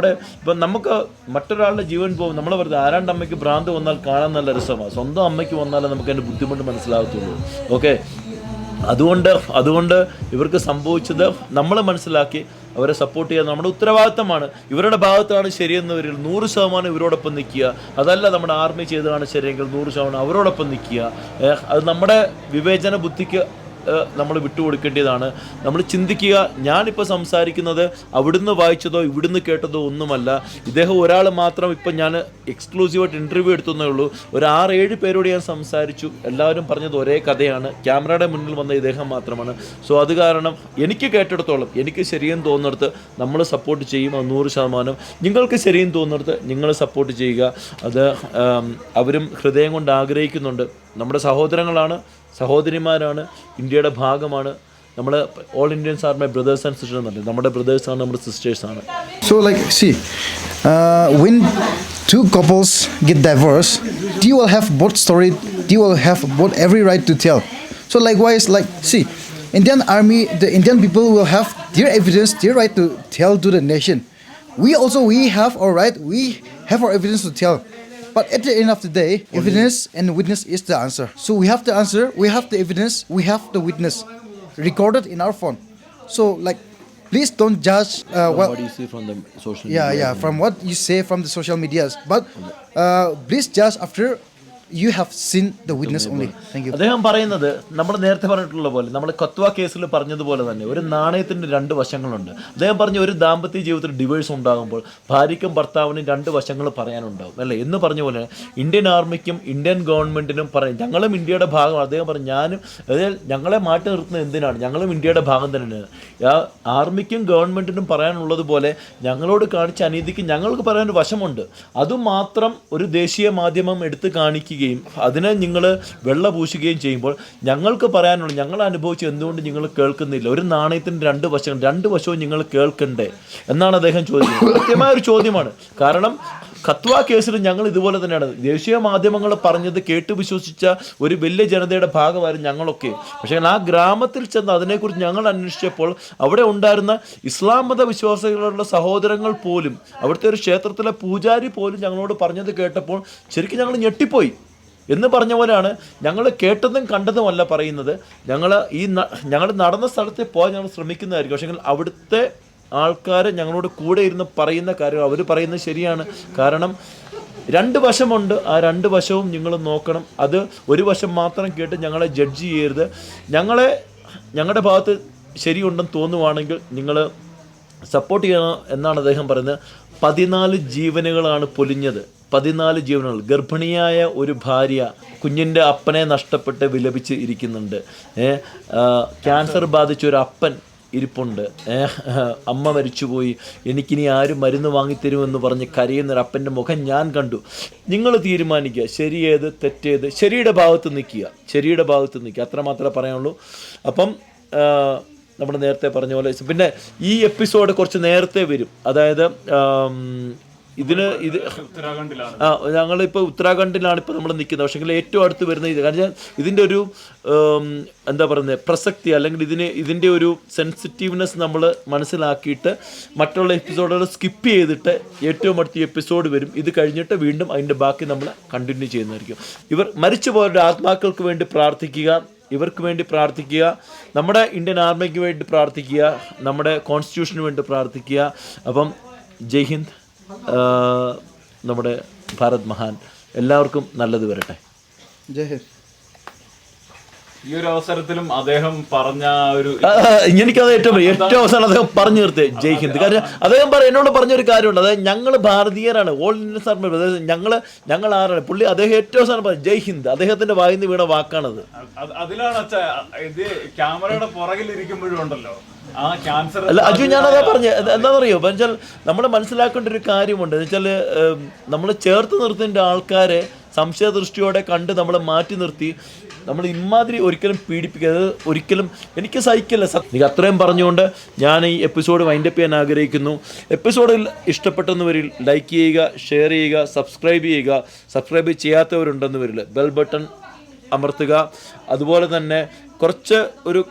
ഇപ്പം നമുക്ക് മറ്റൊരാളുടെ ജീവൻ പോകും. നമ്മൾ വെറുതെ ആരാണ്ട് അമ്മയ്ക്ക് ഭ്രാന്ത് വന്നാൽ കാണാൻ നല്ല രസമാണ്, സ്വന്തം അമ്മയ്ക്ക് വന്നാലേ നമുക്ക് അതിൻ്റെ ബുദ്ധിമുട്ട് മനസ്സിലാകത്തുള്ളൂ. ഓക്കെ, അതുകൊണ്ട് ഇവർക്ക് സംഭവിച്ചത് നമ്മൾ മനസ്സിലാക്കി അവരെ സപ്പോർട്ട് ചെയ്യുക നമ്മുടെ ഉത്തരവാദിത്തമാണ്. ഇവരുടെ ഭാഗത്താണ് ശരിയെന്ന് വരില്ല 100% ഇവരോടൊപ്പം നിൽക്കുക. അതല്ല നമ്മുടെ ആർമി ചെയ്തതാണ് ശരിയെങ്കിൽ 100% അവരോടൊപ്പം നിൽക്കുക. അത് നമ്മുടെ വിവേചന ബുദ്ധിക്ക് നമ്മൾ വിട്ടുകൊടുക്കേണ്ടതാണ്. നമ്മൾ ചിന്തിക്കുക, ഞാനിപ്പോൾ സംസാരിക്കുന്നത് അവിടുന്ന് വായിച്ചതോ ഇവിടുന്ന് കേട്ടതോ ഒന്നുമല്ല. ഇദ്ദേഹം ഒരാൾ മാത്രം, ഇപ്പം ഞാൻ എക്സ്ക്ലൂസീവായിട്ട് ഇൻ്റർവ്യൂ എടുത്തതേ ഉള്ളൂ. ഒരു 6-7 പേരോട് ഞാൻ സംസാരിച്ചു, എല്ലാവരും പറഞ്ഞത് ഒരേ കഥയാണ്. ക്യാമറയുടെ മുന്നിൽ വന്ന ഇദ്ദേഹം മാത്രമാണ്. സോ അത് കാരണം എനിക്ക് കേട്ടിടത്തോളം, എനിക്ക് ശരിയെന്ന് തോന്നുന്നിടത്ത് നമ്മൾ സപ്പോർട്ട് ചെയ്യും. അത് 100%. നിങ്ങൾക്ക് ശരിയെന്ന് തോന്നുന്നിടത്ത് നിങ്ങൾ സപ്പോർട്ട് ചെയ്യുക. അത് അവരും ഹൃദയം കൊണ്ട് ആഗ്രഹിക്കുന്നുണ്ട്. നമ്മുടെ സഹോദരങ്ങളാണ്, സഹോദരിമാരാണ്, ഇന്ത്യയുടെ ഭാഗമാണ്. നമ്മൾ all Indians are my brothers and sisters എന്നല്ലേ, നമ്മുടെ ബ്രദേഴ്സാണ്, നമ്മുടെ സിസ്റ്റേഴ്സാണ്. So like, see, when two couples get divorced, they will have both story, they will have both every right to tell. So likewise, like, see, Indian army, the Indian people will have their evidence, their right to tell to the nation. We have our right, we have our evidence to tell. But at the end of the day, evidence and witness is the answer. So we have the answer, we have the evidence, we have the witness recorded in our phone. So like, please don't judge What do you see from the social media? from what you say from the social medias. But please judge after you have seen the witness only. Thank you. അദ്ദേഹം പറയുന്നത് നമ്മൾ നേരത്തെ പറഞ്ഞിട്ടുള്ള പോലെ, നമ്മൾ കത്വ കേസിൽ പറഞ്ഞതുപോലെ തന്നെ ഒരു നാണയത്തിൻ്റെ 2 വശങ്ങളുണ്ട്. അദ്ദേഹം പറഞ്ഞ ഒരു ദാമ്പത്യ ജീവിതത്തിൽ ഡിവോഴ്സ് ഉണ്ടാകുമ്പോൾ ഭാര്യയ്ക്കും ഭർത്താവിനും 2 വശങ്ങൾ പറയാനുണ്ടാവും, അല്ലേ എന്ന് പറഞ്ഞ പോലെ ഇന്ത്യൻ ആർമിക്കും ഇന്ത്യൻ ഗവൺമെൻറ്റിനും പറയും ഞങ്ങളും ഇന്ത്യയുടെ ഭാഗമാണ്. അദ്ദേഹം പറഞ്ഞു അതായത് ഞങ്ങളെ മാറ്റി നിർത്തുന്നത് എന്തിനാണ്, ഞങ്ങളും ഇന്ത്യയുടെ ഭാഗം തന്നെയാണ്. ആർമിക്കും ഗവൺമെൻറ്റിനും പറയാനുള്ളതുപോലെ ഞങ്ങളോട് കാണിച്ച അനീതിക്ക് ഞങ്ങൾക്ക് പറയാനൊരു വശമുണ്ട്. അതുമാത്രം ഒരു ദേശീയ മാധ്യമം എടുത്ത് കാണിക്കുക ചെയ്യുകയും അതിനെ നിങ്ങൾ വെള്ള പൂശുകയും ചെയ്യുമ്പോൾ ഞങ്ങൾക്ക് പറയാനുള്ളത്, ഞങ്ങൾ അനുഭവിച്ച് എന്തുകൊണ്ട് നിങ്ങൾ കേൾക്കുന്നില്ല? ഒരു നാണയത്തിന് രണ്ട് വശവും നിങ്ങൾ കേൾക്കണ്ടേ എന്നാണ് അദ്ദേഹം ചോദിക്കുന്നത്. കൃത്യമായൊരു ചോദ്യമാണ്. കാരണം ഖത്വ കേസിൽ ഞങ്ങൾ ഇതുപോലെ തന്നെയാണ്. ദേശീയ മാധ്യമങ്ങൾ പറഞ്ഞത് കേട്ട് വിശ്വസിച്ച ഒരു വലിയ ജനതയുടെ ഭാഗമായിരുന്നു ഞങ്ങളൊക്കെ. പക്ഷേ ആ ഗ്രാമത്തിൽ ചെന്ന് അതിനെക്കുറിച്ച് ഞങ്ങൾ അന്വേഷിച്ചപ്പോൾ അവിടെ ഉണ്ടായിരുന്ന ഇസ്ലാം മത വിശ്വാസികളുടെ സഹോദരങ്ങൾ പോലും, അവിടുത്തെ ഒരു ക്ഷേത്രത്തിലെ പൂജാരി പോലും ഞങ്ങളോട് പറഞ്ഞത് കേട്ടപ്പോൾ ശരിക്കും ഞങ്ങൾ ഞെട്ടിപ്പോയി. എന്ന് പറഞ്ഞ പോലെയാണ്, ഞങ്ങൾ കേട്ടതും കണ്ടതുമല്ല പറയുന്നത്. ഞങ്ങൾ നടന്ന സ്ഥലത്ത് പോകാൻ ഞങ്ങൾ ശ്രമിക്കുന്നതായിരിക്കും. പക്ഷേ അവിടുത്തെ ആൾക്കാർ ഞങ്ങളോട് കൂടെ ഇരുന്ന് പറയുന്ന കാര്യം അവർ പറയുന്നത് ശരിയാണ്. കാരണം രണ്ട് വശമുണ്ട്. ആ രണ്ട് വശവും നിങ്ങൾ നോക്കണം. അത് ഒരു വശം മാത്രം കേട്ട് ഞങ്ങളെ ജഡ്ജ് ചെയ്യരുത്. ഞങ്ങളുടെ ഭാഗത്ത് ശരിയുണ്ടെന്ന് തോന്നുവാണെങ്കിൽ നിങ്ങൾ സപ്പോർട്ട് ചെയ്യണം എന്നാണ് അദ്ദേഹം പറയുന്നത്. 14 ജീവനുകളാണ് പൊലിഞ്ഞത്. 14 ജീവനുകൾ. ഗർഭിണിയായ ഒരു ഭാര്യ കുഞ്ഞിൻ്റെ അപ്പനെ നഷ്ടപ്പെട്ട് വിലപിച്ച് ഇരിക്കുന്നുണ്ട്. ക്യാൻസർ ബാധിച്ച ഒരു അപ്പൻ ഇരിപ്പുണ്ട്. അമ്മ മരിച്ചുപോയി, എനിക്കിനി ആരും മരുന്ന് വാങ്ങിത്തരുമെന്ന് പറഞ്ഞ് കരയുന്നൊരു അപ്പൻ്റെ മുഖം ഞാൻ കണ്ടു. നിങ്ങൾ തീരുമാനിക്കുക ശരിയേത് തെറ്റേത്. ശരിയുടെ ഭാഗത്ത് നിൽക്കുക. അത്രമാത്രമേ പറയാനുള്ളൂ. അപ്പം നമ്മൾ നേരത്തെ പറഞ്ഞ പോലെ പിന്നെ ഈ എപ്പിസോഡ് കുറച്ച് നേരത്തെ വരും. അതായത് ഞങ്ങളിപ്പോൾ ഉത്തരാഖണ്ഡിലാണ് ഇപ്പോൾ നമ്മൾ നിൽക്കുന്നത്. പക്ഷേ ഏറ്റവും അടുത്ത് വരുന്ന ഇത്, കാരണം ഇതിൻ്റെ ഒരു എന്താ പറയുന്നത് പ്രസക്തി, അല്ലെങ്കിൽ ഇതിൻ്റെ ഒരു സെൻസിറ്റീവ്നെസ് നമ്മൾ മനസ്സിലാക്കിയിട്ട് മറ്റുള്ള എപ്പിസോഡുകൾ സ്കിപ്പ് ചെയ്തിട്ട് ഏറ്റവും അടുത്ത എപ്പിസോഡ് വരും. ഇത് കഴിഞ്ഞിട്ട് വീണ്ടും അതിൻ്റെ ബാക്കി നമ്മൾ കണ്ടിന്യൂ ചെയ്യുന്നതായിരിക്കും. ഇവർ മരിച്ചുപോയവരുടെ ആത്മാക്കൾക്ക് വേണ്ടി പ്രാർത്ഥിക്കുക, ഇവർക്ക് വേണ്ടി പ്രാർത്ഥിക്കുക, നമ്മുടെ ഇന്ത്യൻ ആർമിക്ക് വേണ്ടി പ്രാർത്ഥിക്കുക, നമ്മുടെ കോൺസ്റ്റിറ്റ്യൂഷന് വേണ്ടി പ്രാർത്ഥിക്കുക. അപ്പം ജയ് ഹിന്ദ്, നമ്മുടെ ഭാരത് മഹാൻ. എല്ലാവർക്കും നല്ലത് വരട്ടെ. ജയ് ഹിന്ദ്. ഈ ഒരു അവസരത്തിലും അദ്ദേഹം പറഞ്ഞ ഒരു എനിക്കത് ഏറ്റവും അവസാനം അദ്ദേഹം പറഞ്ഞു നിർത്തേ ജയ് ഹിന്ദ്. കാരണം അദ്ദേഹം എന്നോട് പറഞ്ഞൊരു കാര്യമുണ്ട്. അതായത് ഞങ്ങൾ ഭാരതീയരാണ്, ഓൾ ഇന്ത്യൻ ആർമി. അതായത് ഞങ്ങൾ ആരാണ് പുള്ളി. അദ്ദേഹം ഏറ്റവും അവസാനം പറഞ്ഞു ജയ് ഹിന്ദ്. അദ്ദേഹത്തിന്റെ വായിൽ നിന്ന് വീണ വാക്കാണത്. അതിലാണ് ഇത് ക്യാമറയുടെ പുറകിലിരിക്കുമ്പോഴും ഉണ്ടല്ലോ ആ ക്യാൻസർ. അല്ല അജു, ഞാനതാ പറഞ്ഞ എന്താണെന്നറിയോ, വെച്ചാൽ നമ്മൾ മനസ്സിലാക്കേണ്ട ഒരു കാര്യമുണ്ട്. എന്ന് വെച്ചാൽ നമ്മൾ ചേർത്ത് നിർത്തേണ്ട ആൾക്കാരെ സംശയദൃഷ്ടിയോടെ കണ്ട് നമ്മളെ മാറ്റി നിർത്തി നമ്മൾ ഇമാതിരി ഒരിക്കലും പീഡിപ്പിക്കരുത്. ഒരിക്കലും എനിക്ക് സഹിക്കില്ല. എനിക്ക് അത്രയും പറഞ്ഞുകൊണ്ട് ഞാൻ ഈ എപ്പിസോഡ് വൈൻഡപ്പ് ചെയ്യാൻ ആഗ്രഹിക്കുന്നു. എപ്പിസോഡിൽ ഇഷ്ടപ്പെട്ടെന്ന് വരിൽ ലൈക്ക് ചെയ്യുക, ഷെയർ ചെയ്യുക, സബ്സ്ക്രൈബ് ചെയ്യാത്തവരുണ്ടെന്ന് വരിൽ ബെൽ ബട്ടൺ അമർത്തുക. അതുപോലെ തന്നെ കുറച്ച് ഒരു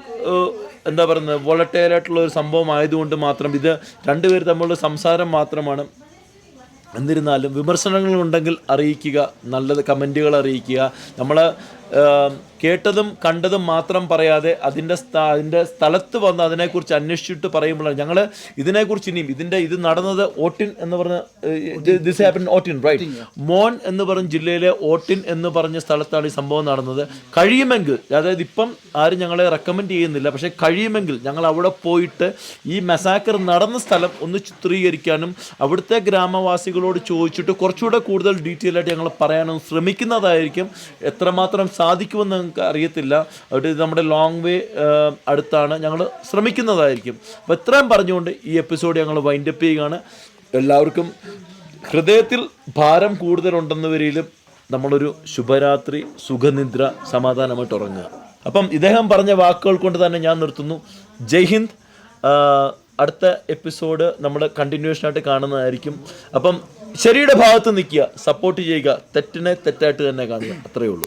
എന്താ പറയുന്നത് വോളറ്റൈലായിട്ടുള്ള ഒരു സംഭവം ആയതുകൊണ്ട് മാത്രം ഇത് രണ്ടുപേർ തമ്മിലുള്ള സംസാരം മാത്രമാണ്. എന്നിരുന്നാലും വിമർശനങ്ങളുണ്ടെങ്കിൽ അറിയിക്കുക, നല്ലത് കമൻറ്റുകൾ അറിയിക്കുക. നമ്മൾ കേട്ടതും കണ്ടതും മാത്രം പറയാതെ അതിൻ്റെ സ്ഥലത്ത് വന്ന് അതിനെക്കുറിച്ച് അന്വേഷിച്ചിട്ട് പറയുമ്പോഴാണ് ഞങ്ങൾ ഇതിനെക്കുറിച്ച് ഇനിയും ഇത് നടന്നത് ഓട്ടിൻ എന്ന് പറഞ്ഞ ദിസ് ഹാപ്പൻ ഓട്ടിൻ റൈറ്റ് മോൻ എന്ന് പറഞ്ഞ ജില്ലയിലെ ഓട്ടിൻ എന്ന് പറഞ്ഞ സ്ഥലത്താണ് ഈ സംഭവം നടന്നത്. കഴിയുമെങ്കിൽ, അതായത് ഇപ്പം ആരും ഞങ്ങളെ റെക്കമെൻഡ് ചെയ്യുന്നില്ല, പക്ഷേ കഴിയുമെങ്കിൽ ഞങ്ങൾ അവിടെ പോയിട്ട് ഈ മെസാക്കർ നടന്ന സ്ഥലം ഒന്ന് ചിത്രീകരിക്കാനും അവിടുത്തെ ഗ്രാമവാസികളോട് ചോദിച്ചിട്ട് കുറച്ചുകൂടെ കൂടുതൽ ഡീറ്റെയിൽ ആയിട്ട് ഞങ്ങൾ പറയാനും ശ്രമിക്കുന്നതായിരിക്കും. എത്രമാത്രം സാധിക്കുമെന്ന് ഞങ്ങൾക്ക് അറിയത്തില്ല. അവിടെ നമ്മുടെ ലോങ് വേ അടുത്താണ്. ഞങ്ങൾ ശ്രമിക്കുന്നതായിരിക്കും. അപ്പോൾ ഇത്രയും പറഞ്ഞുകൊണ്ട് ഈ എപ്പിസോഡ് ഞങ്ങൾ വൈൻഡപ്പ് ചെയ്യുകയാണ്. എല്ലാവർക്കും ഹൃദയത്തിൽ ഭാരം കൂടുതലുണ്ടെന്നവരിലും നമ്മളൊരു ശുഭരാത്രി, സുഖനിദ്ര, സമാധാനമായിട്ട് ഉറങ്ങുക. അപ്പം ഇദ്ദേഹം പറഞ്ഞ വാക്കുകൾ കൊണ്ട് തന്നെ ഞാൻ നിർത്തുന്നു. ജയ് ഹിന്ദ്. അടുത്ത എപ്പിസോഡ് നമ്മൾ കണ്ടിന്യൂഷനായിട്ട് കാണുന്നതായിരിക്കും. അപ്പം ശരിയുടെ ഭാഗത്ത് നിൽക്കുക, സപ്പോർട്ട് ചെയ്യുക, തെറ്റിനെ തെറ്റായിട്ട് തന്നെ കാണുക. അത്രയേ ഉള്ളൂ.